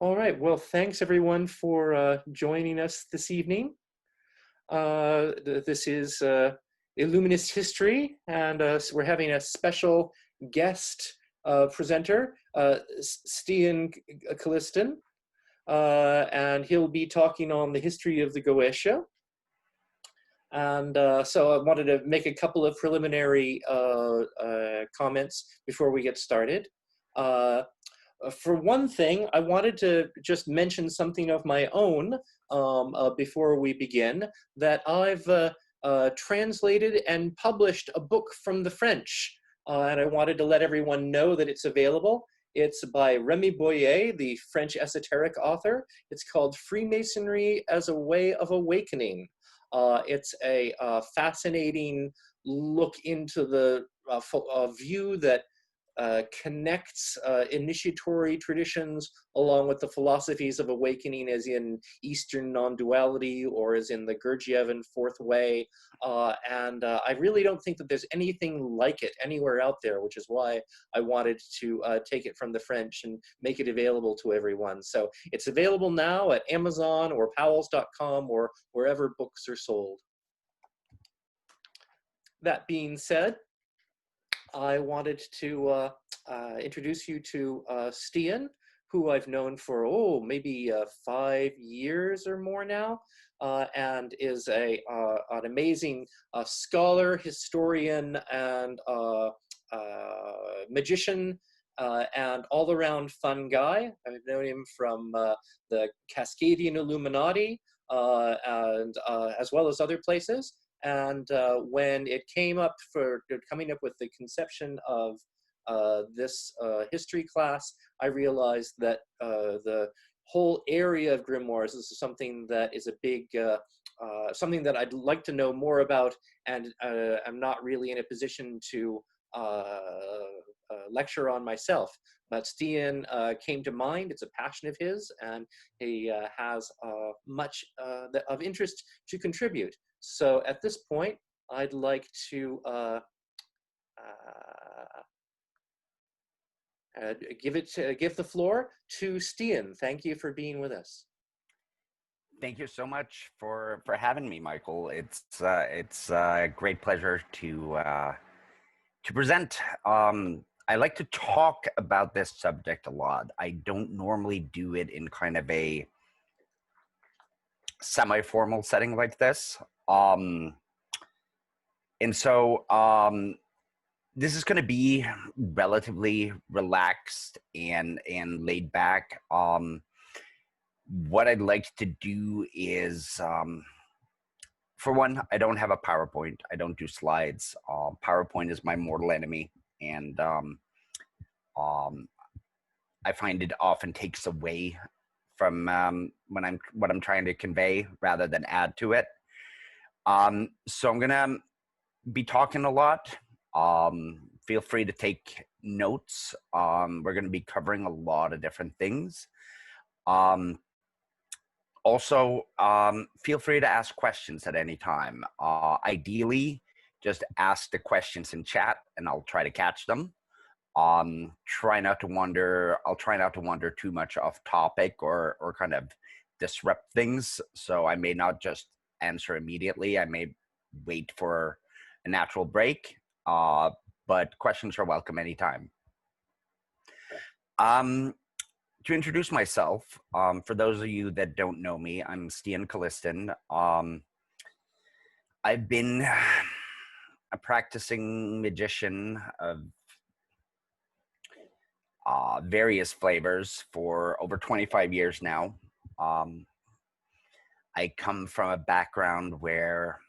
All right. Well, thanks everyone for joining us this evening. This is Illuminist History, and so we're having a special guest presenter, Stian Kulystin, and he'll be talking on the history of the Goetia. And so I wanted to make a couple of preliminary comments before we get started. For one thing, I wanted to just mention something of my own before we begin, that I've translated and published a book from the French, and I wanted to let everyone know that it's available. It's by Remy Boyer, the French esoteric author. It's called Freemasonry as a Way of Awakening. It's a fascinating look into the view that connects initiatory traditions along with the philosophies of awakening, as in Eastern non-duality or as in the Gurdjieffian fourth way. And I really don't think that there's anything like it anywhere out there, which is why I wanted to take it from the French and make it available to everyone. So it's available now at Amazon or Powell's.com or wherever books are sold. That being said, I wanted to introduce you to Stian, who I've known for, maybe 5 years or more now, and is an amazing scholar, historian, and magician, and all-around fun guy. I've known him from the Cascadian Illuminati, and as well as other places. And when it came up for coming up with the conception of this history class, I realized that the whole area of grimoires is something that is a big, something that I'd like to know more about, and I'm not really in a position to lecture on myself. But Stian came to mind. It's a passion of his, and he has much of interest to contribute. So at this point, I'd like to give the floor to Stian. Thank you for being with us. Thank you so much for having me, Michael. It's a great pleasure to present. I like to talk about this subject a lot. I don't normally do it in kind of a semi-formal setting like this. And so this is going to be relatively relaxed and laid back. What I'd like to do is, for one, I don't have a PowerPoint. I don't do slides. PowerPoint is my mortal enemy, and I find it often takes away from what I'm trying to convey rather than add to it. So I'm gonna be talking a lot. Feel free to take notes. We're gonna be covering a lot of different things. Also, feel free to ask questions at any time. Ideally, just ask the questions in chat and I'll try to catch them. I'll try not to wander too much off topic or kind of disrupt things. So I may not just answer immediately. I may wait for a natural break, but questions are welcome anytime. To introduce myself, for those of you that don't know me, I'm Stian Kulystin. I've been a practicing magician of various flavors for over 25 years now. I come from a background where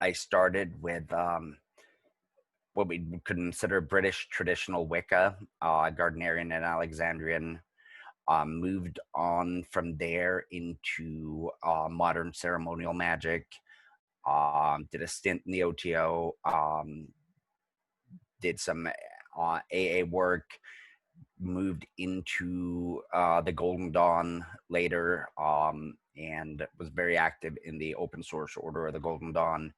I started with what we could consider British traditional Wicca, Gardnerian and Alexandrian. Moved on from there into modern ceremonial magic. Did a stint in the OTO. Did some AA work. Moved into the Golden Dawn later, and was very active in the open source order of the Golden Dawn.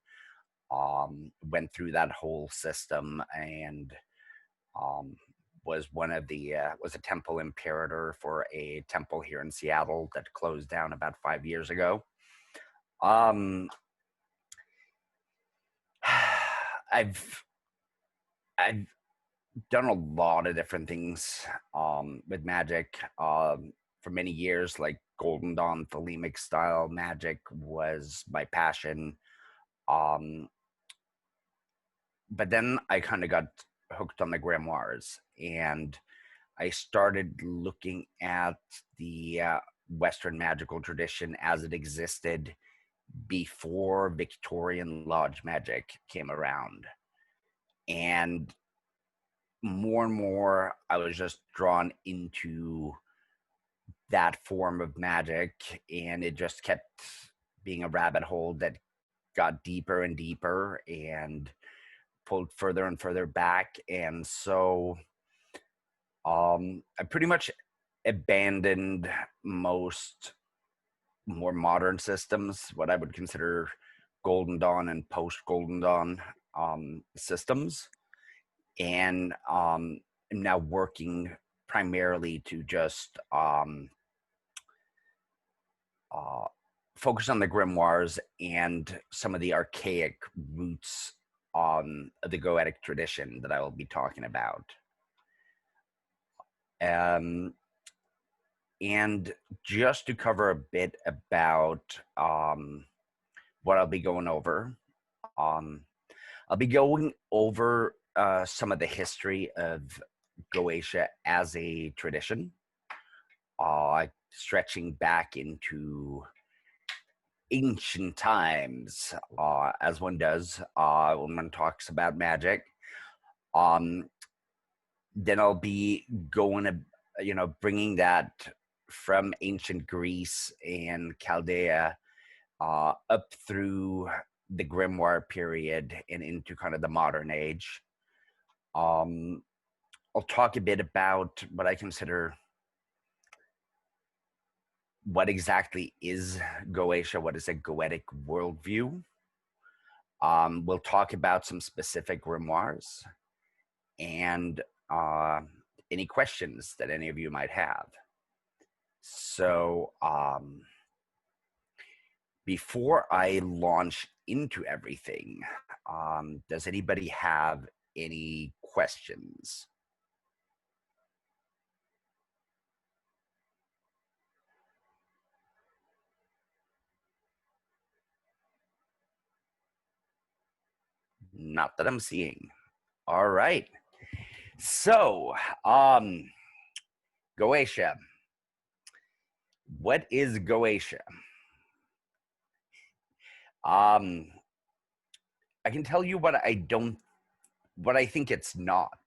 Went through that whole system and was was a temple imperator for a temple here in Seattle that closed down about 5 years ago. I've done a lot of different things with magic for many years. Like Golden Dawn, Thelemic style magic was my passion. But then I kind of got hooked on the grimoires, and I started looking at the Western magical tradition as it existed before Victorian Lodge magic came around. And more, I was just drawn into that form of magic, and it just kept being a rabbit hole that got deeper and deeper and pulled further and further back. And so I pretty much abandoned most more modern systems, what I would consider Golden Dawn and post Golden Dawn systems, and am now working primarily to just focus on the grimoires and some of the archaic roots of the Goetic tradition that I will be talking about. And just to cover a bit about what I'll be going over, I'll be going over some of the history of Goetia as a tradition, stretching back into ancient times, as one does when one talks about magic. Then I'll be going, bringing that from ancient Greece and Chaldea up through the Grimoire period and into kind of the modern age. I'll talk a bit about what I consider what exactly is Goetia, what is a Goetic worldview. We'll talk about some specific grimoires and any questions that any of you might have. So before I launch into everything, does anybody have any questions? Not that I'm seeing. All right. So, Goetia. What is Goetia? I can tell you what I think it's not.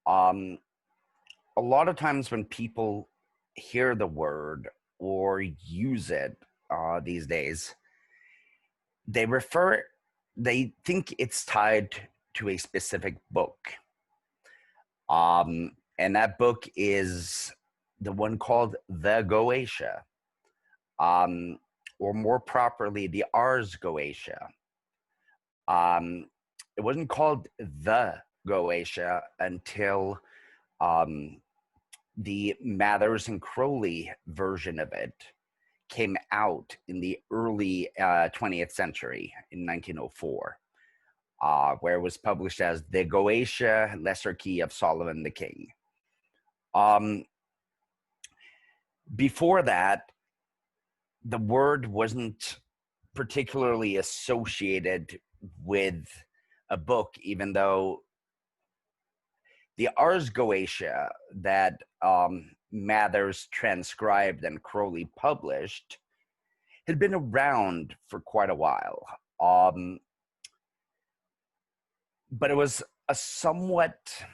A lot of times when people hear the word or use it these days, they think it's tied to a specific book. And that book is the one called the Goetia, or more properly, the Ars Goetia. It wasn't called the Goetia until the Mathers and Crowley version of it came out in the early 20th century in 1904, where it was published as the Goetia Lesser Key of Solomon the King. Before that, the word wasn't particularly associated with a book, even though the Ars Goetia that Mathers transcribed and Crowley published had been around for quite a while. But it was a somewhat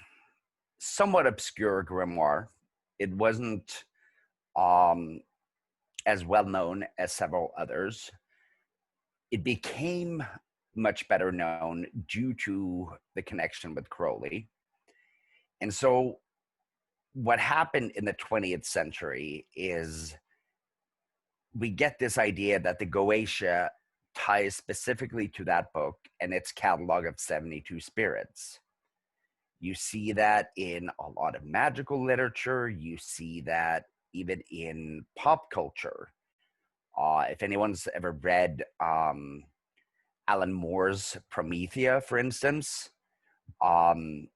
obscure grimoire. It wasn't as well known as several others. It became much better known due to the connection with Crowley. And so what happened in the 20th century is we get this idea that the Goetia ties specifically to that book and its catalog of 72 spirits. You see that in a lot of magical literature. You see that even in pop culture. If anyone's ever read Alan Moore's Promethea, for instance, um,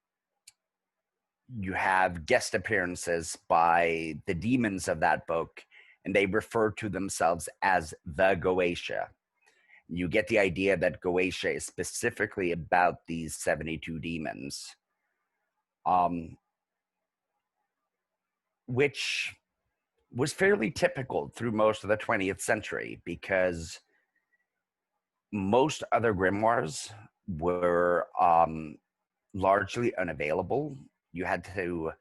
you have guest appearances by the demons of that book, and they refer to themselves as the Goetia. You get the idea that Goetia is specifically about these 72 demons, which was fairly typical through most of the 20th century, because most other grimoires were largely unavailable. You had to,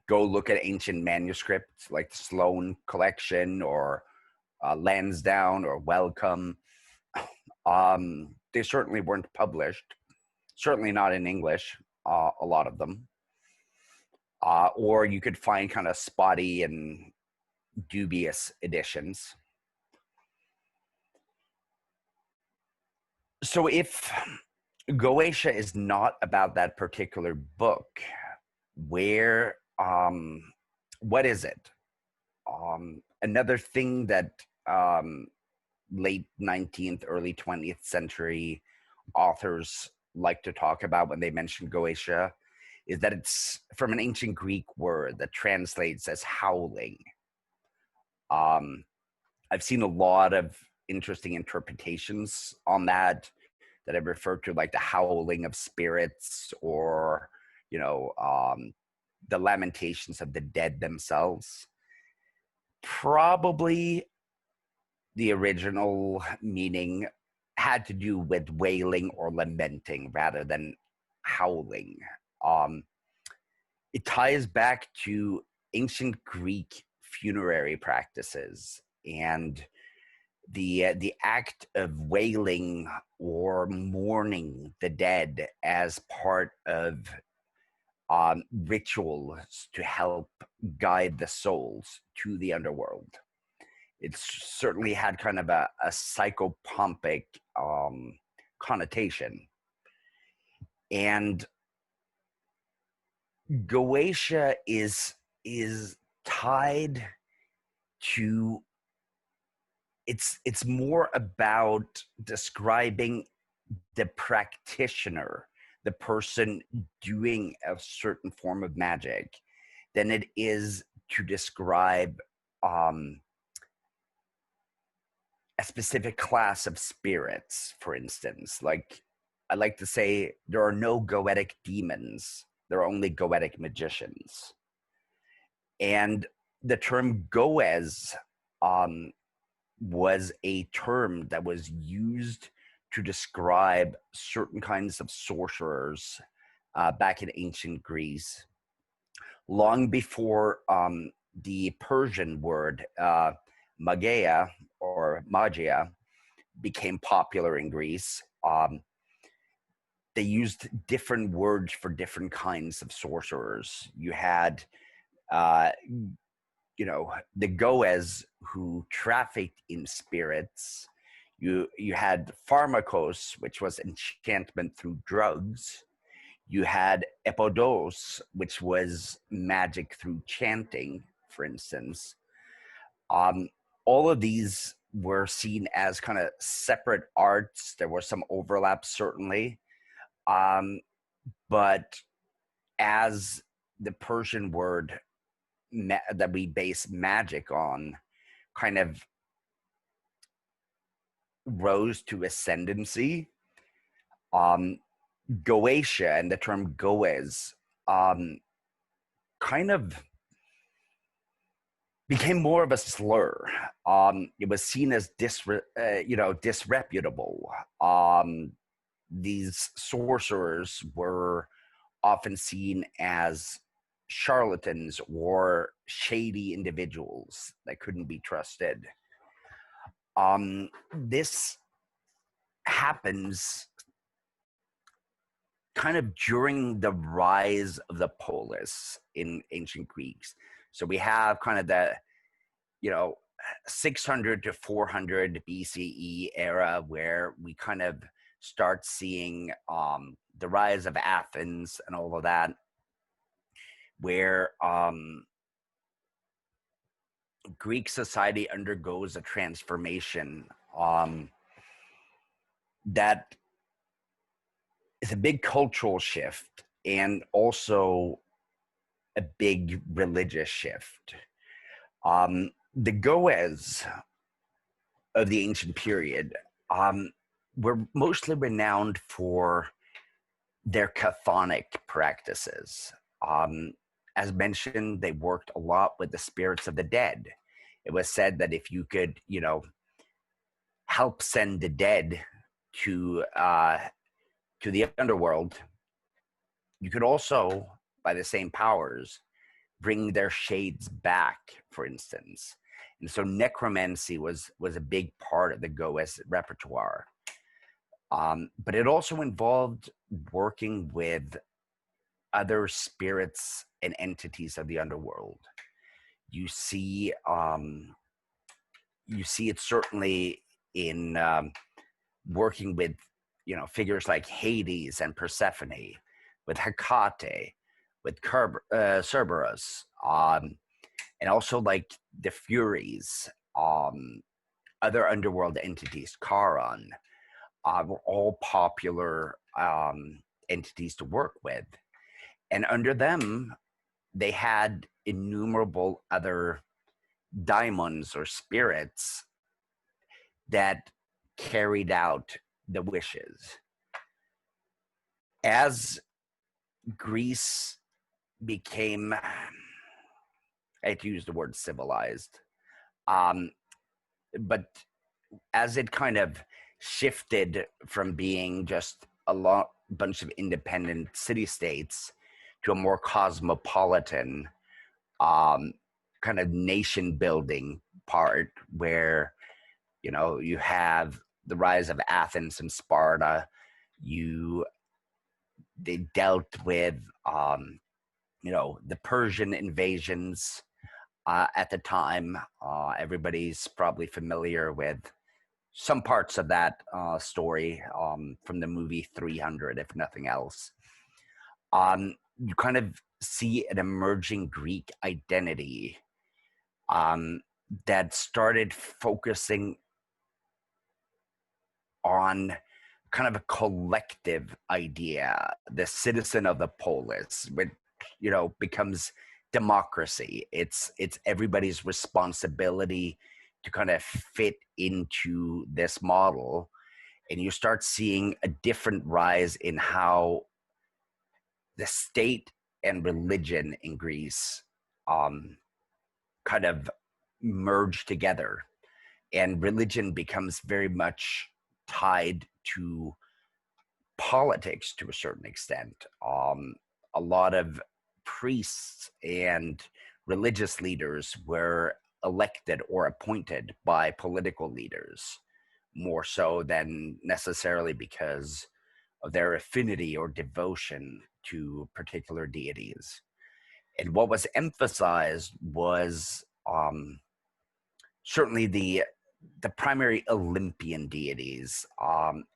go look at ancient manuscripts like the Sloan Collection or Lansdowne or Wellcome. They certainly weren't published, certainly not in English, a lot of them. Or you could find kind of spotty and dubious editions. So if Goetia is not about that particular book, what is it? Another thing that late 19th, early 20th century authors like to talk about when they mention Goetia is that it's from an ancient Greek word that translates as howling. I've seen a lot of interesting interpretations on that have referred to like the howling of spirits, or the lamentations of the dead themselves. Probably the original meaning had to do with wailing or lamenting rather than howling. It ties back to ancient Greek funerary practices and the act of wailing or mourning the dead as part of rituals to help guide the souls to the underworld. It certainly had kind of a psychopompic connotation. And Goetia is tied to, it's more about describing the practitioner, the person doing a certain form of magic, than it is to describe a specific class of spirits, for instance. Like, I like to say there are no goetic demons, there are only goetic magicians. And the term goez was a term that was used to describe certain kinds of sorcerers back in ancient Greece, long before the Persian word magia or magia became popular in Greece. They used different words for different kinds of sorcerers. You had the goes who trafficked in spirits. You had pharmakos, which was enchantment through drugs. You had epodos, which was magic through chanting, for instance. All of these were seen as kind of separate arts. There were some overlaps, certainly. But as the Persian word that we base magic on kind of rose to ascendancy, Goetia and the term goes kind of became more of a slur. It was seen as disreputable. These sorcerers were often seen as charlatans or shady individuals that couldn't be trusted. This happens kind of during the rise of the polis in ancient Greeks. So we have kind of the 600 to 400 BCE era where we kind of start seeing the rise of Athens and all of that, where Greek society undergoes a transformation that is a big cultural shift and also a big religious shift. The Goes of the ancient period were mostly renowned for their chthonic practices. As mentioned, they worked a lot with the spirits of the dead. It was said that if you could, help send the dead to the underworld, you could also, by the same powers, bring their shades back, for instance. And so necromancy was a big part of the Goes repertoire. But it also involved working with other spirits and entities of the underworld. You see it certainly in working with figures like Hades and Persephone, with Hecate, with Cerberus, and also like the Furies, other underworld entities, Charon, were all popular entities to work with. And under them, they had innumerable other daimons or spirits that carried out the wishes. As Greece became, I hate to use the word civilized, but as it kind of shifted from being just a bunch of independent city-states to a more cosmopolitan kind of nation-building part, where you have the rise of Athens and Sparta. They dealt with the Persian invasions at the time. Everybody's probably familiar with some parts of that story from the movie 300, if nothing else. You kind of see an emerging Greek identity that started focusing on kind of a collective idea, the citizen of the polis, which becomes democracy. It's everybody's responsibility to kind of fit into this model, and you start seeing a different rise in how the state and religion in Greece kind of merge together, and religion becomes very much tied to politics to a certain extent. A lot of priests and religious leaders were elected or appointed by political leaders, more so than necessarily because of their affinity or devotion to particular deities. And what was emphasized was certainly the primary Olympian deities,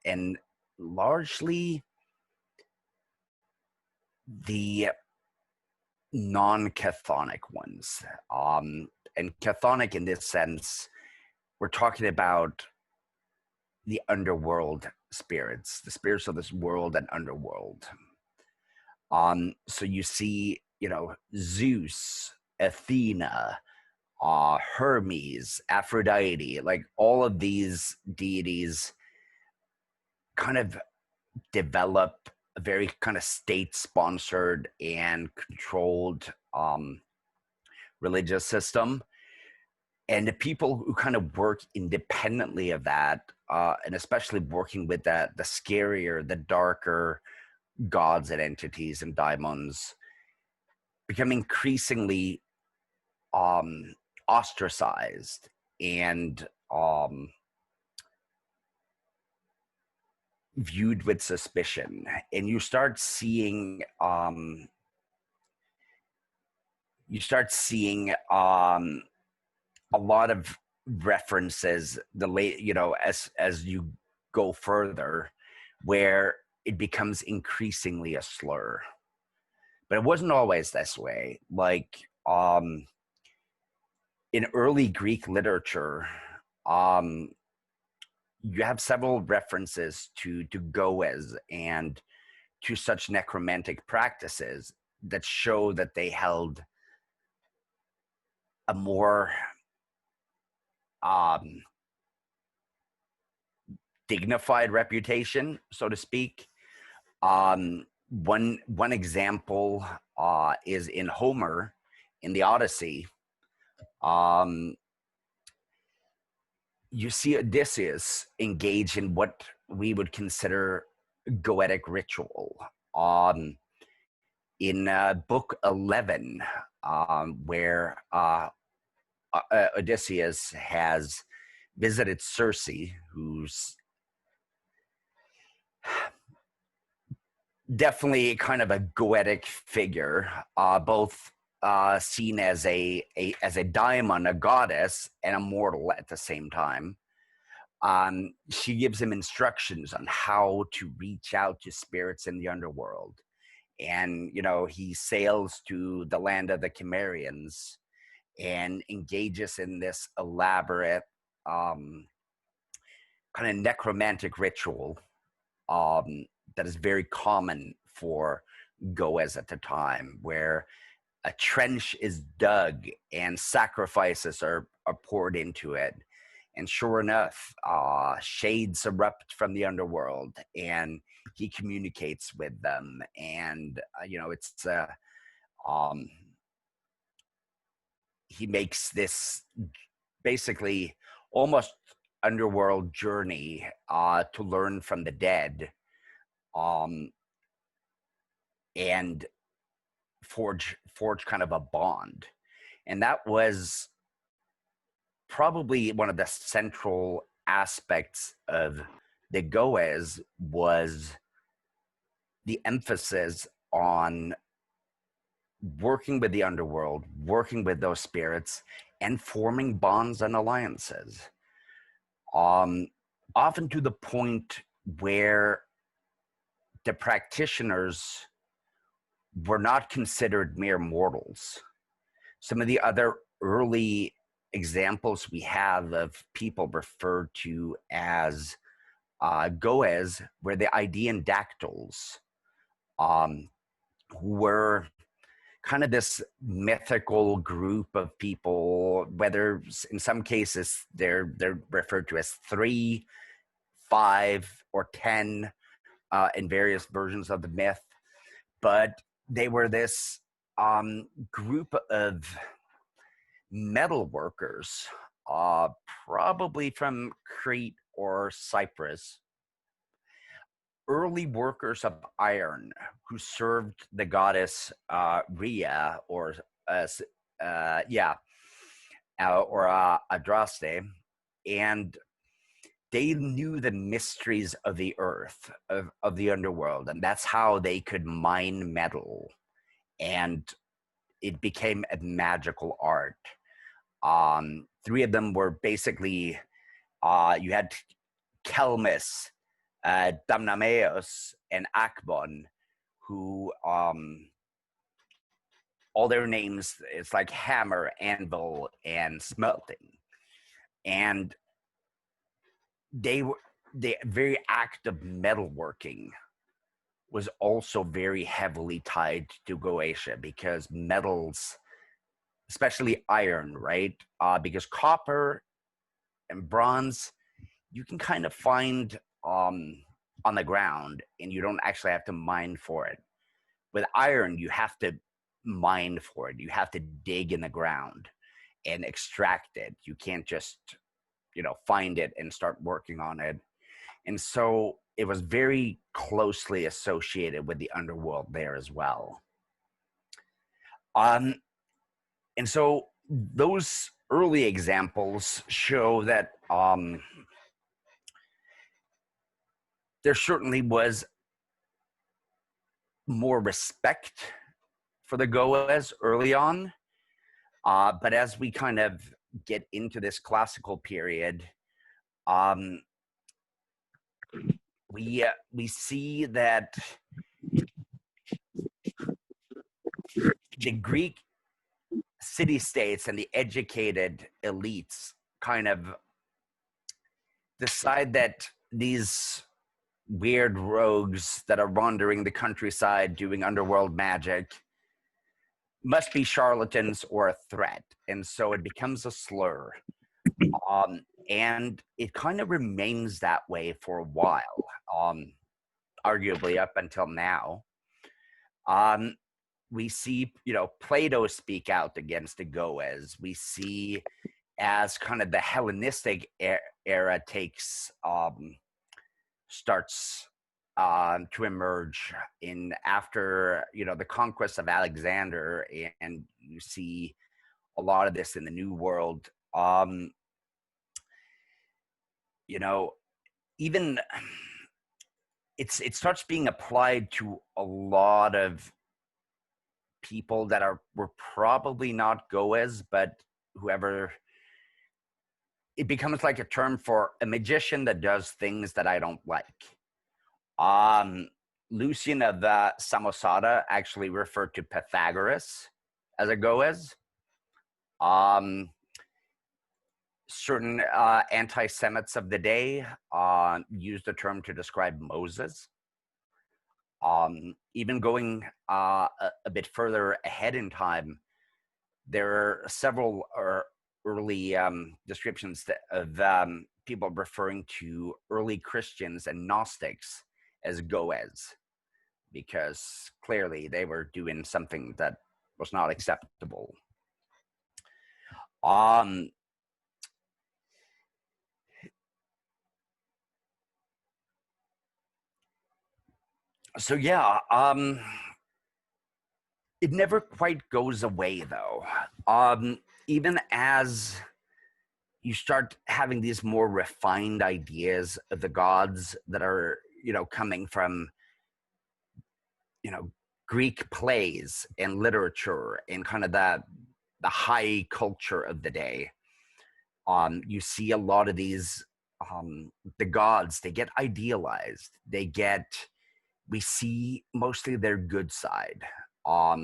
and largely the non-chthonic ones. And chthonic in this sense, we're talking about the underworld spirits, the spirits of this world and underworld. So you see, Zeus, Athena, Hermes, Aphrodite, like all of these deities kind of develop a very kind of state-sponsored and controlled religious system. And the people who kind of work independently of that, and especially working with the scarier, the darker gods and entities and daimons, become increasingly ostracized and viewed with suspicion. And you start seeing a lot of references as you go further, where it becomes increasingly a slur. But it wasn't always this way. Like in early Greek literature, you have several references to Goes and to such necromantic practices that show that they held a more dignified reputation, so to speak. One example is in Homer, in the Odyssey. You see Odysseus engage in what we would consider Goetic ritual. In book 11, where Odysseus has visited Circe, who's definitely kind of a Goetic figure, both seen as a daimon, a goddess, and a mortal at the same time. She gives him instructions on how to reach out to spirits in the underworld. And, you know, he sails to the land of the Cimmerians and engages in this elaborate kind of necromantic ritual that is very common for Goes at the time, where a trench is dug and sacrifices are poured into it. And sure enough, shades erupt from the underworld, and he communicates with them. And, you know, it's he makes this basically almost underworld journey to learn from the dead, and forge kind of a bond. And that was probably one of the central aspects of the Goes, was the emphasis on working with the underworld, working with those spirits, and forming bonds and alliances. Often to the point where the practitioners were not considered mere mortals. Some of the other early examples we have of people referred to as Goes were the Idaean dactyls, who were kind of this mythical group of people, whether in some cases they're referred to as 3, 5, or 10 in various versions of the myth. But they were this group of metal workers, probably from Crete or Cyprus, early workers of iron who served the goddess Rhea, or Adraste, and they knew the mysteries of the earth, of the underworld, and that's how they could mine metal, and it became a magical art. 3 of them were basically, you had Kelmis, Damnameus, and Akbon, who all their names, it's like hammer, anvil, and smelting. And the very act of metalworking was also very heavily tied to Goetia, because metals, especially iron, right? Because copper and bronze, you can kind of find on the ground, and you don't actually have to mine for it. With iron, you have to mine for it. You have to dig in the ground and extract it. You can't just, you know, find it and start working on it. And so it was very closely associated with the underworld there as well. And so those early examples show that there certainly was more respect for the Goes early on. But as we kind of get into this classical period, we see that the Greek city-states and the educated elites kind of decide that these weird rogues that are wandering the countryside doing underworld magic must be charlatans or a threat. And so it becomes a slur. And it kind of remains that way for a while, arguably up until now. We see, Plato speak out against the Goes. We see as kind of the Hellenistic era starts to emerge after the conquest of Alexander, and you see a lot of this in the New World. Even it starts being applied to a lot of people that were probably not Goes, but whoever. It becomes like a term for a magician that does things that I don't like. Lucian of Samosata actually referred to Pythagoras as a Goes. Certain anti-Semites of the day used the term to describe Moses. Even going a bit further ahead in time, there are several early descriptions of people referring to early Christians and Gnostics as Goes, because clearly they were doing something that was not acceptable. So yeah, it never quite goes away though. Even as you start having these more refined ideas of the gods that are, coming from, Greek plays and literature and kind of the high culture of the day. You see a lot of these, the gods, they get idealized. We see mostly their good side, or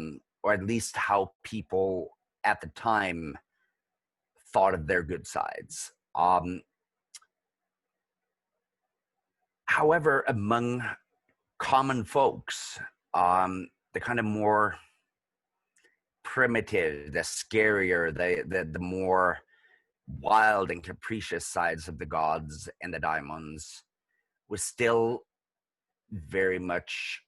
at least how people at the time thought of their good sides. However, among common folks, the kind of more primitive, the scarier, the more wild and capricious sides of the gods and the daimons was still very much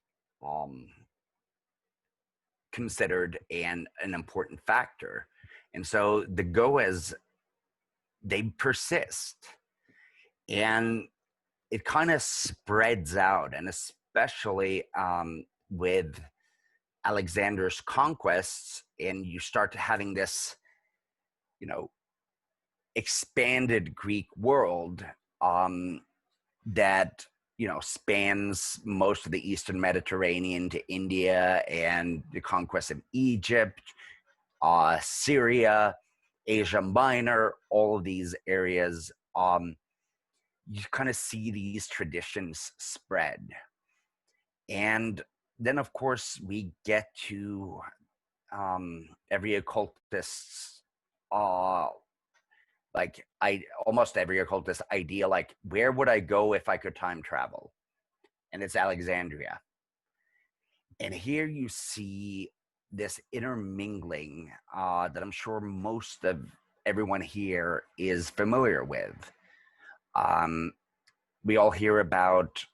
considered an important factor. And so the Goes, they persist. And it kind of spreads out, and especially with Alexander's conquests, and you start having this, expanded Greek world that spans most of the Eastern Mediterranean to India, and the conquest of Egypt, Syria, Asia Minor, all of these areas. You kind of see these traditions spread. And then, of course, we get to every occultist's, almost every occultist idea, like, where would I go if I could time travel? And it's Alexandria. And here you see this intermingling that I'm sure most of everyone here is familiar with. We all hear about,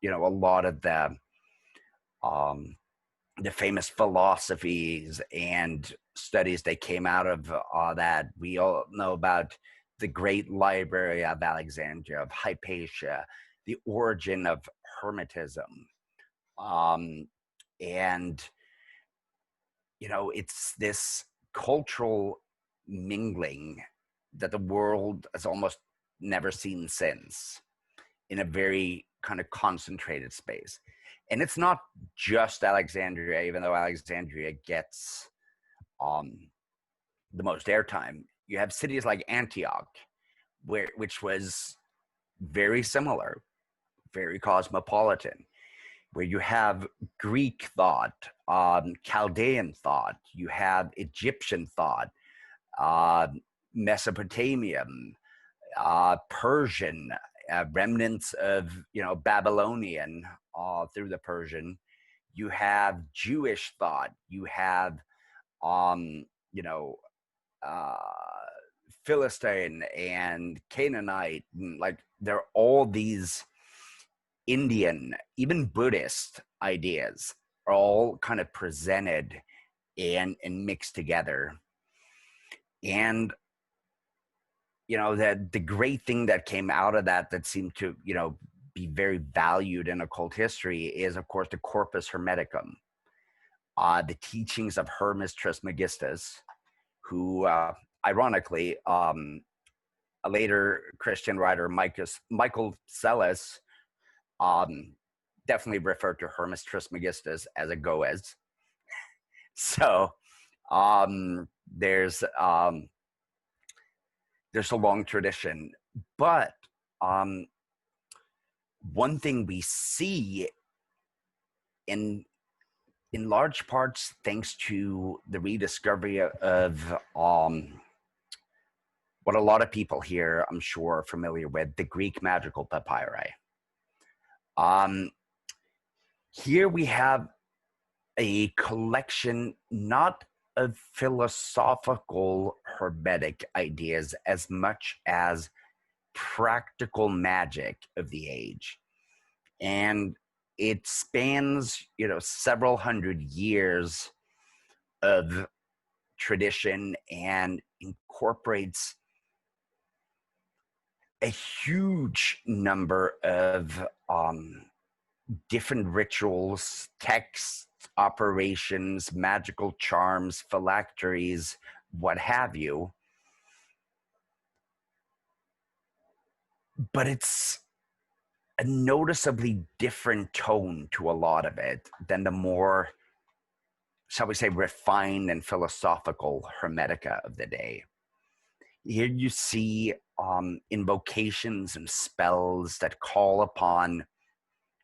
a lot of the famous philosophies and studies that came out of that. We all know about the great library of Alexandria, of Hypatia, the origin of Hermetism. And, it's this cultural mingling that the world has almost never seen since, in a very kind of concentrated space. And it's not just Alexandria, even though Alexandria gets the most airtime. You have cities like Antioch, which was very similar. very cosmopolitan, where you have Greek thought, Chaldean thought, you have Egyptian thought, uh, Mesopotamian, Persian, remnants of Babylonian through the Persian. You have Jewish thought. You have you know uh, Philistine and Canaanite, and like there are all these Indian, even Buddhist ideas are all kind of presented and mixed together. And that the great thing that came out of that seemed to be very valued in occult history is, of course, the Corpus Hermeticum, the teachings of Hermes Trismegistus, who ironically a later Christian writer, Michael Psellus, definitely referred to Hermes Trismegistus as a Goez. So there's a long tradition, but one thing we see in large parts, thanks to the rediscovery of what a lot of people here, I'm sure, are familiar with, the Greek magical papyri. Here we have a collection not of philosophical hermetic ideas as much as practical magic of the age. And it spans, several hundred years of tradition and incorporates a huge number of different rituals, texts, operations, magical charms, phylacteries, what have you. But it's a noticeably different tone to a lot of it than the more, shall we say, refined and philosophical Hermetica of the day. Here you see invocations and spells that call upon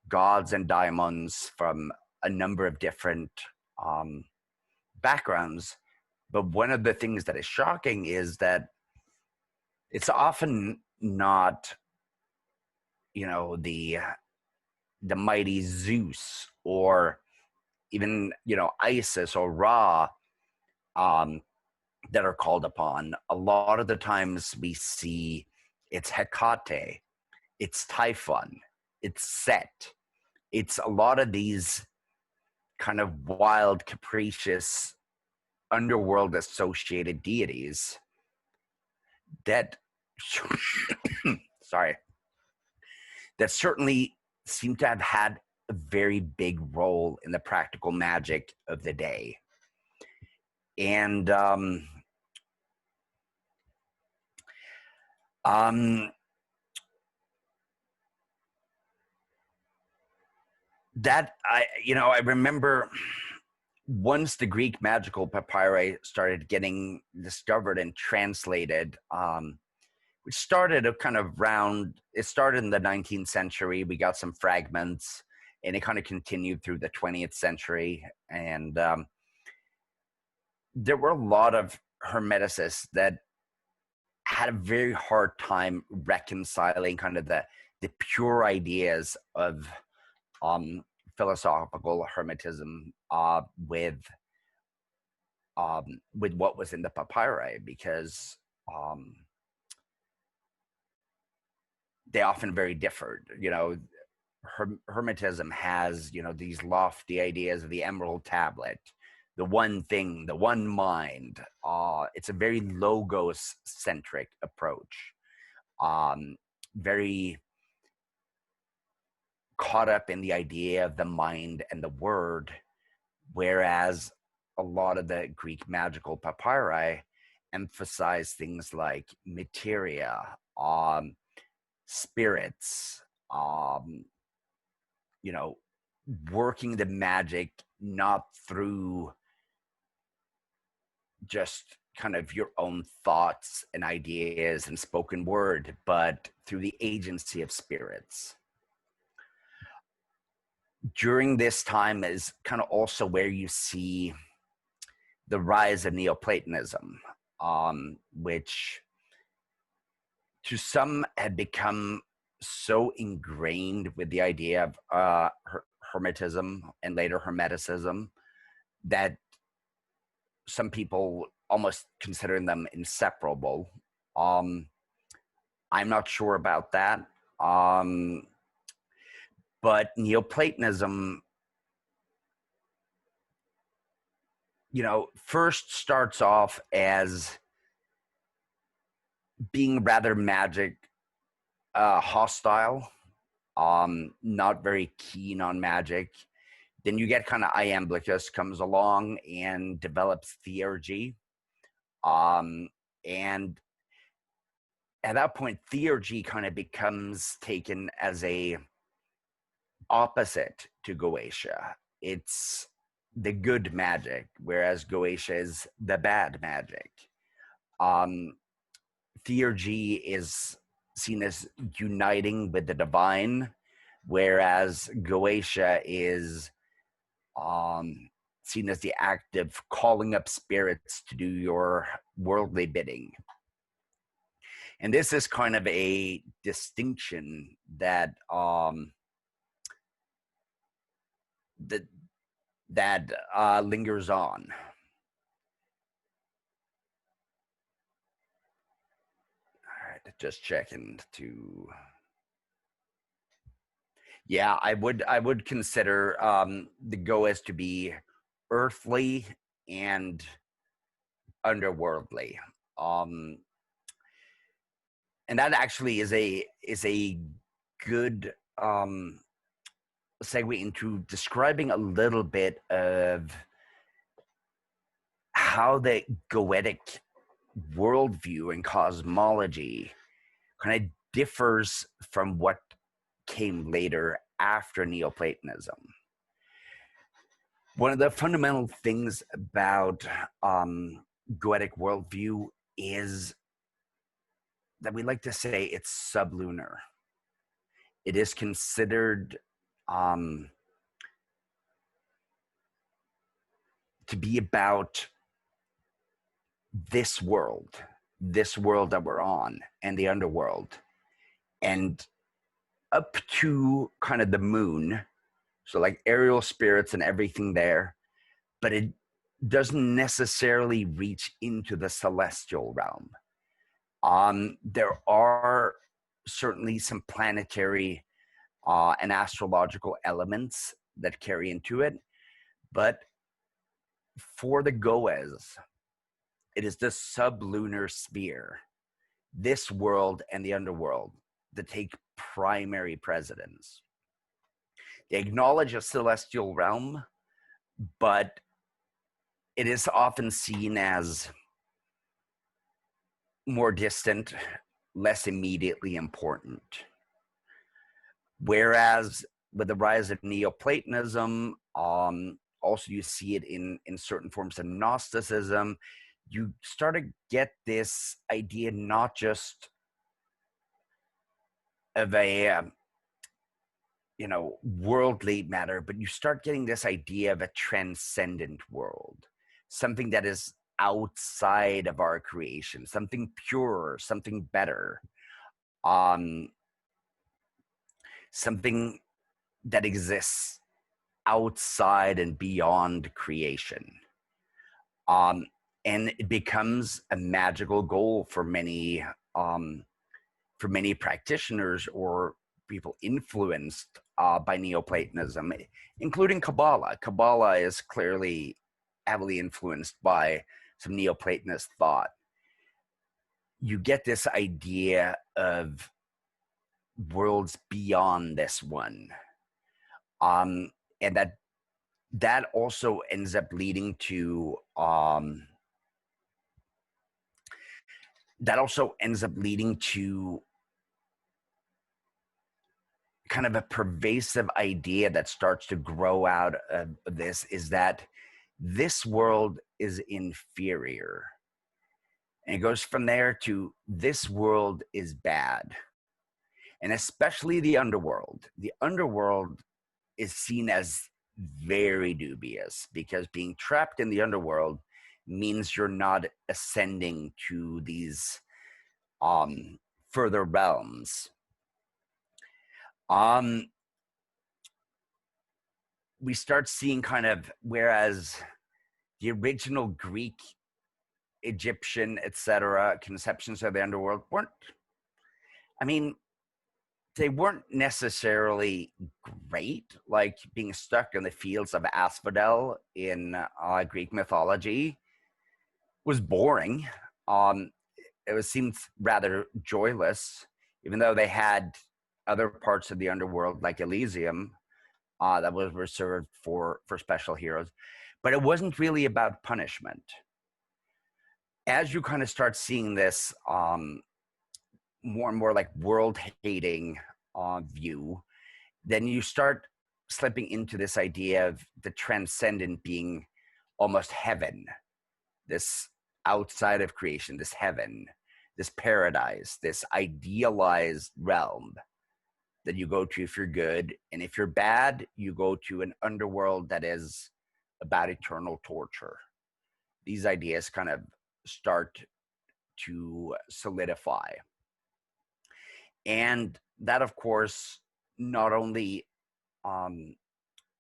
gods and daimons from a number of different backgrounds. But one of the things that is shocking is that it's often not, the mighty Zeus or even, Isis or Ra that are called upon. A lot of the times we see it's Hecate, it's Typhon, it's Set. It's a lot of these kind of wild, capricious, underworld associated deities that sorry, that certainly seem to have had a very big role in the practical magic of the day. And that I remember once the Greek magical papyri started getting discovered and translated, which started it started in the 19th century. We got some fragments and it kind of continued through the 20th century. And there were a lot of Hermeticists that had a very hard time reconciling kind of the pure ideas of philosophical Hermetism with what was in the papyri, because they often very differed. Hermetism has these lofty ideas of the Emerald Tablet, the one thing, the one mind. It's a very logos centric approach, very caught up in the idea of the mind and the word, whereas a lot of the Greek magical papyri emphasize things like materia, spirits, working the magic not through just kind of your own thoughts and ideas and spoken word, but through the agency of spirits. during this time is kind of also where you see the rise of Neoplatonism, which to some had become so ingrained with the idea of Hermetism and later Hermeticism that some people almost consider them inseparable. I'm not sure about that. But Neoplatonism, first starts off as being rather magic hostile, not very keen on magic. Then you get kind of Iamblichus comes along and develops theurgy. And at that point, theurgy kind of becomes taken as a opposite to Goetia. It's the good magic, whereas Goetia is the bad magic. Theurgy is seen as uniting with the divine, whereas Goetia is seen as the act of calling up spirits to do your worldly bidding. And this is kind of a distinction that lingers on. All right, just checking to. Yeah, I would consider the Goas to be earthly and underworldly, and that actually is a good segue into describing a little bit of how the Goetic worldview and cosmology kind of differs from what came later after Neoplatonism. One of the fundamental things about Goetic worldview is that we like to say it's sublunar. It is considered to be about this world that we're on, and the underworld, and up to kind of the moon, so like aerial spirits and everything there, but it doesn't necessarily reach into the celestial realm. There are certainly some planetary and astrological elements that carry into it, but for the Goas, it is the sublunar sphere, this world and the underworld, that take primary precedence. They acknowledge a celestial realm, but it is often seen as more distant, less immediately important. Whereas with the rise of Neoplatonism, also you see it in certain forms of Gnosticism, you start to get this idea not just of a worldly matter, but you start getting this idea of a transcendent world, something that is outside of our creation, something purer, something better, something that exists outside and beyond creation. And it becomes a magical goal for many practitioners or people influenced by Neoplatonism, including Kabbalah. Kabbalah is clearly heavily influenced by some Neoplatonist thought. You get this idea of worlds beyond this one, and that also ends up leading to kind of a pervasive idea that starts to grow out of this, is that this world is inferior. And it goes from there to this world is bad. And especially the underworld. The underworld is seen as very dubious, because being trapped in the underworld means you're not ascending to these further realms. We start seeing kind of, whereas the original Greek, Egyptian, etc. conceptions of the underworld weren't, I mean, they weren't necessarily great, like being stuck in the fields of asphodel in Greek mythology was boring. It seemed rather joyless, even though they had other parts of the underworld like Elysium that was reserved for special heroes. But it wasn't really about punishment. As you kind of start seeing this more and more like world-hating view, then you start slipping into this idea of the transcendent being almost heaven, this outside of creation, this heaven, this paradise, this idealized realm that you go to if you're good. And if you're bad, you go to an underworld that is about eternal torture. These ideas kind of start to solidify. And that, of course, not only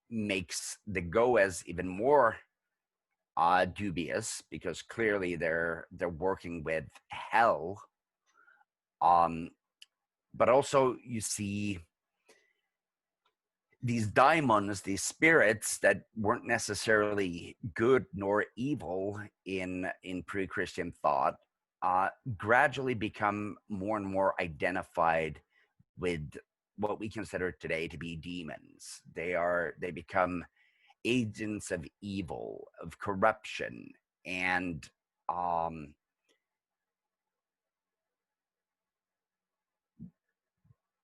makes the Goes even more dubious, because clearly they're working with hell, but also you see these daimons, these spirits that weren't necessarily good nor evil in pre-Christian thought, gradually become more and more identified with what we consider today to be demons. They become agents of evil, of corruption, and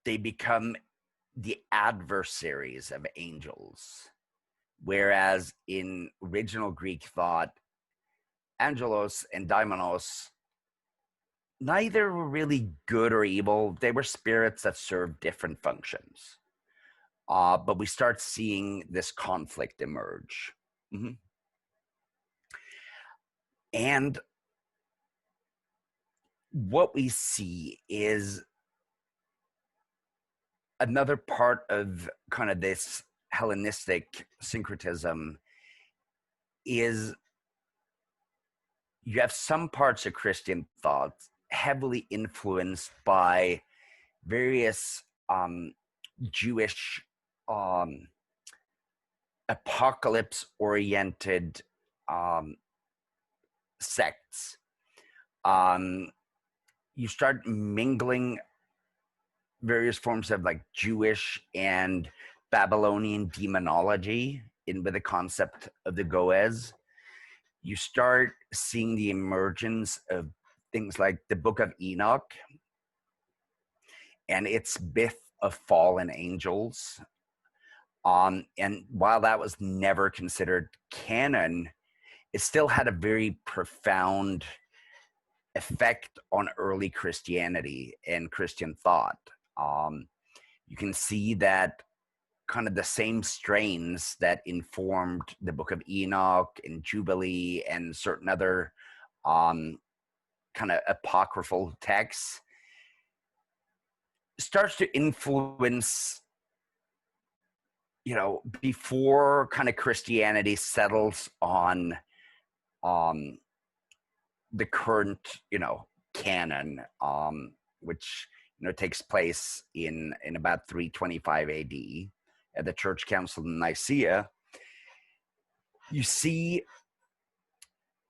they become the adversaries of angels. Whereas in original Greek thought, angelos and daimonos, neither were really good or evil. They were spirits that served different functions. But we start seeing this conflict emerge. Mm-hmm. And what we see is another part of kind of this Hellenistic syncretism is you have some parts of Christian thought heavily influenced by various Jewish apocalypse-oriented sects. You start mingling various forms of like Jewish and Babylonian demonology in with the concept of the Goes. You start seeing the emergence of things like the Book of Enoch and its myth of fallen angels. And while that was never considered canon, it still had a very profound effect on early Christianity and Christian thought. You can see that kind of the same strains that informed the Book of Enoch and Jubilee and certain other kind of apocryphal texts starts to influence, you know, before kind of Christianity settles on the current, you know, canon, which, you know, takes place in about 325 AD at the Church Council in Nicaea. You see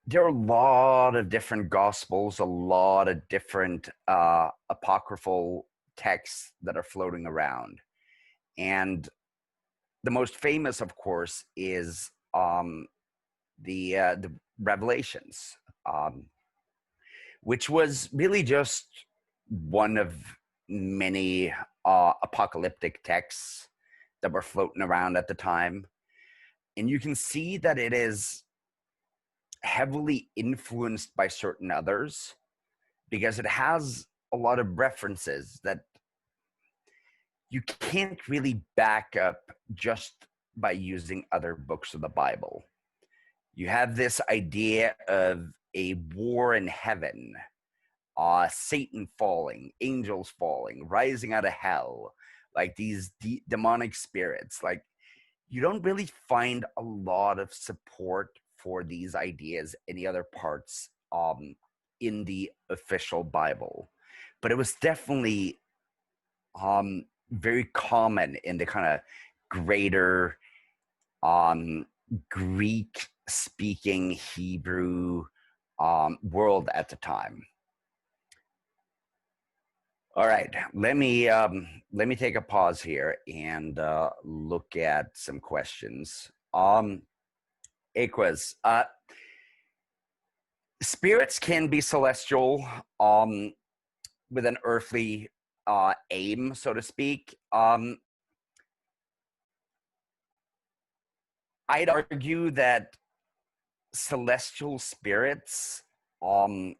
there are a lot of different gospels, a lot of different apocryphal texts that are floating around. And the most famous, of course, is the Revelations, which was really just one of many apocalyptic texts that were floating around at the time. And you can see that it is heavily influenced by certain others because it has a lot of references that you can't really back up just by using other books of the Bible. You have this idea of a war in heaven, Satan falling, angels falling, rising out of hell, like these demonic spirits. Like, you don't really find a lot of support for these ideas in the other parts in the official Bible. But it was definitely very common in the kind of greater Greek-speaking Hebrew world at the time. All right, let me take a pause here and look at some questions. Aquas, spirits can be celestial with an earthly aim, so to speak. I'd argue that celestial spirits are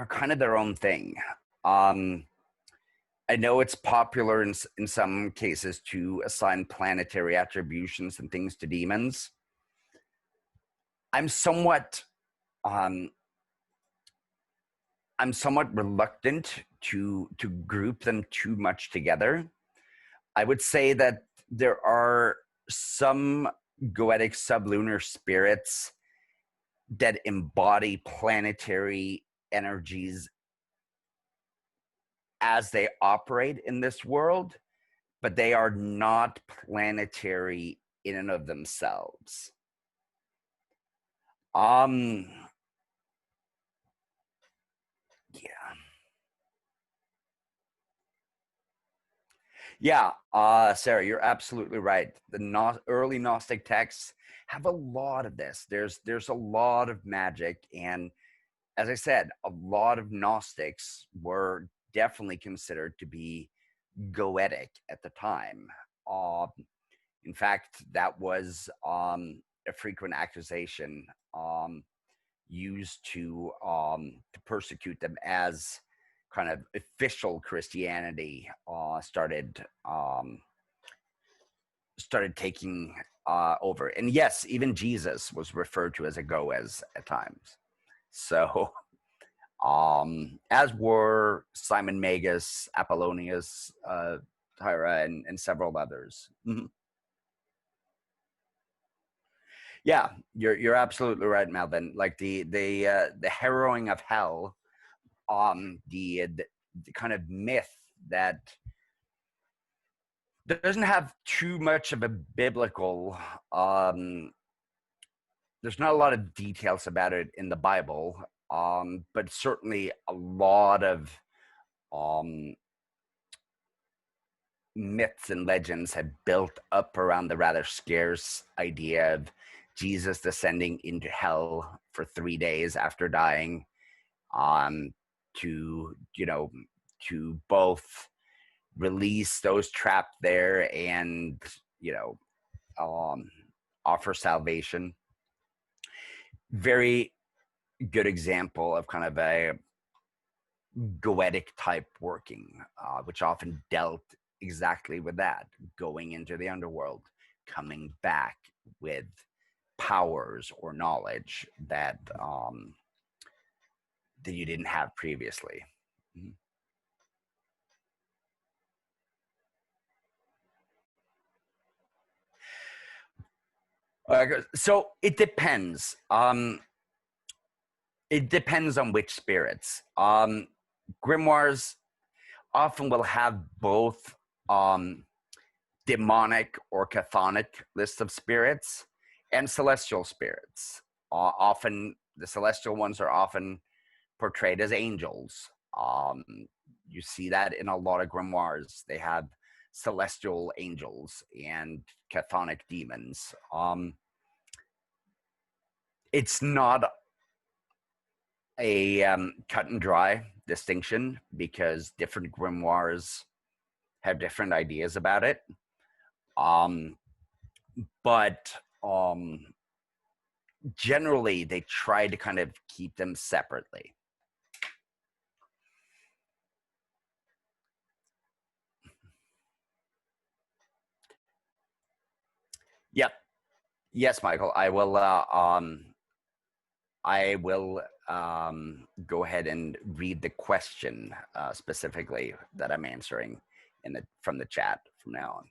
kind of their own thing. I know it's popular in some cases to assign planetary attributions and things to demons. I'm somewhat reluctant to group them too much together. I would say that there are some Goetic sublunar spirits that embody planetary energies as they operate in this world, but they are not planetary in and of themselves. Yeah, Sarah, you're absolutely right. The early Gnostic texts have a lot of this. There's a lot of magic, and as I said, a lot of Gnostics were definitely considered to be Goetic at the time. In fact, that was a frequent accusation used to persecute them as kind of official Christianity started taking over. And yes, even Jesus was referred to as a Goez at times. So, as were Simon Magus, Apollonius, Tyra, and several others. Mm-hmm. Yeah, you're absolutely right, Melvin. Like the harrowing of hell, the kind of myth that doesn't have too much of a biblical. There's not a lot of details about it in the Bible, but certainly a lot of myths and legends have built up around the rather scarce idea of Jesus descending into hell for 3 days after dying, to both release those trapped there and offer salvation. Very good example of kind of a Goetic type working, which often dealt exactly with that, going into the underworld, coming back with powers or knowledge that that you didn't have previously. Mm-hmm. So it depends. It depends on which spirits. Grimoires often will have both demonic or chthonic lists of spirits and celestial spirits. Often the celestial ones are often portrayed as angels. You see that in a lot of grimoires. They have celestial angels and chthonic demons. It's not a cut and dry distinction because different grimoires have different ideas about it. But generally, they try to kind of keep them separately. Yes, Michael, I will go ahead and read the question specifically that I'm answering from the chat from now on.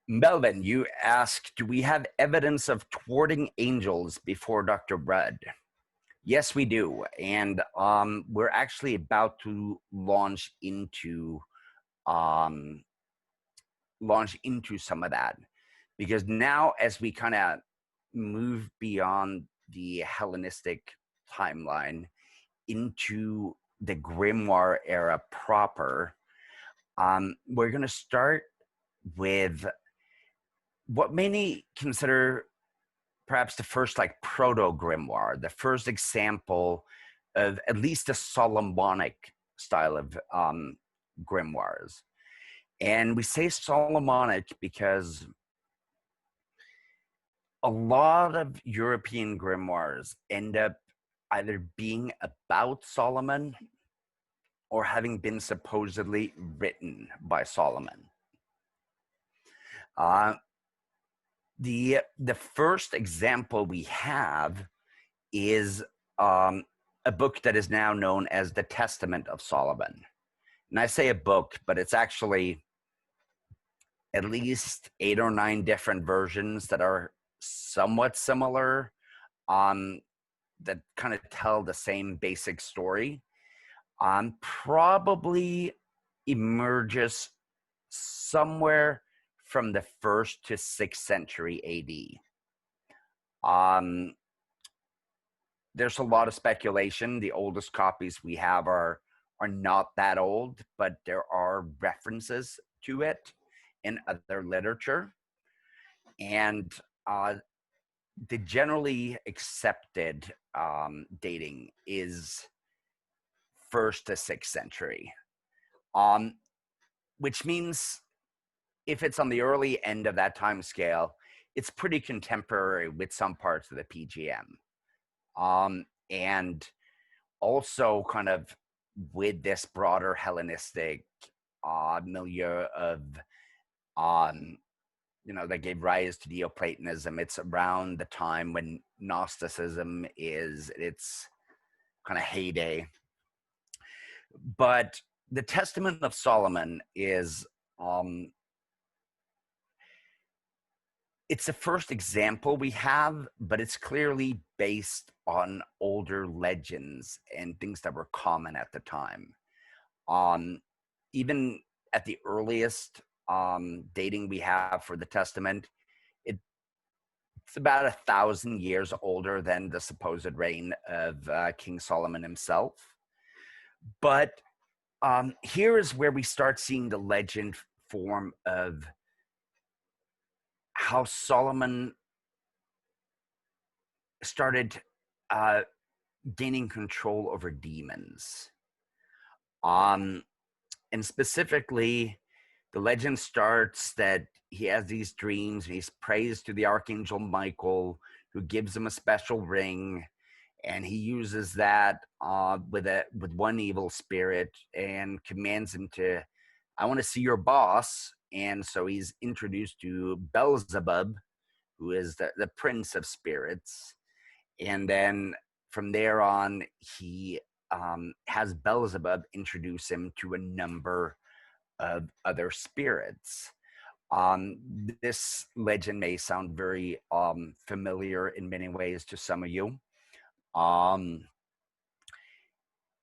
Melvin, you ask, do we have evidence of Torting Angels before Dr. Rudd? Yes, we do. And we're actually about to launch into some of that. Because now, as we kind of move beyond the Hellenistic timeline into the Grimoire era proper, we're going to start with what many consider perhaps the first like proto-grimoire, the first example of at least a Solomonic style of grimoires. And we say Solomonic because a lot of European grimoires end up either being about Solomon or having been supposedly written by Solomon. The first example we have is a book that is now known as the Testament of Solomon. And I say a book, but it's actually at least 8 or 9 different versions that are somewhat similar, that kind of tell the same basic story. Probably emerges somewhere from the 1st to 6th century AD. There's a lot of speculation. The oldest copies we have are not that old, but there are references to it in other literature. And the generally accepted dating is 1st to 6th century, which means if it's on the early end of that time scale, it's pretty contemporary with some parts of the PGM. And also kind of with this broader Hellenistic milieu of, that gave rise to Neoplatonism. It's around the time when Gnosticism is its kind of heyday. But the Testament of Solomon is, it's the first example we have, but it's clearly based on older legends and things that were common at the time. Even at the earliest dating we have for the Testament, it's about 1,000 years older than the supposed reign of King Solomon himself. But here is where we start seeing the legend form of how Solomon started gaining control over demons. And specifically, the legend starts that he has these dreams and he's praised to the Archangel Michael, who gives him a special ring. And he uses that with one evil spirit and commands him to, I want to see your boss. And so he's introduced to Beelzebub, who is the prince of spirits. And then from there on, he has Beelzebub introduce him to a number of other spirits. This legend may sound very familiar in many ways to some of you.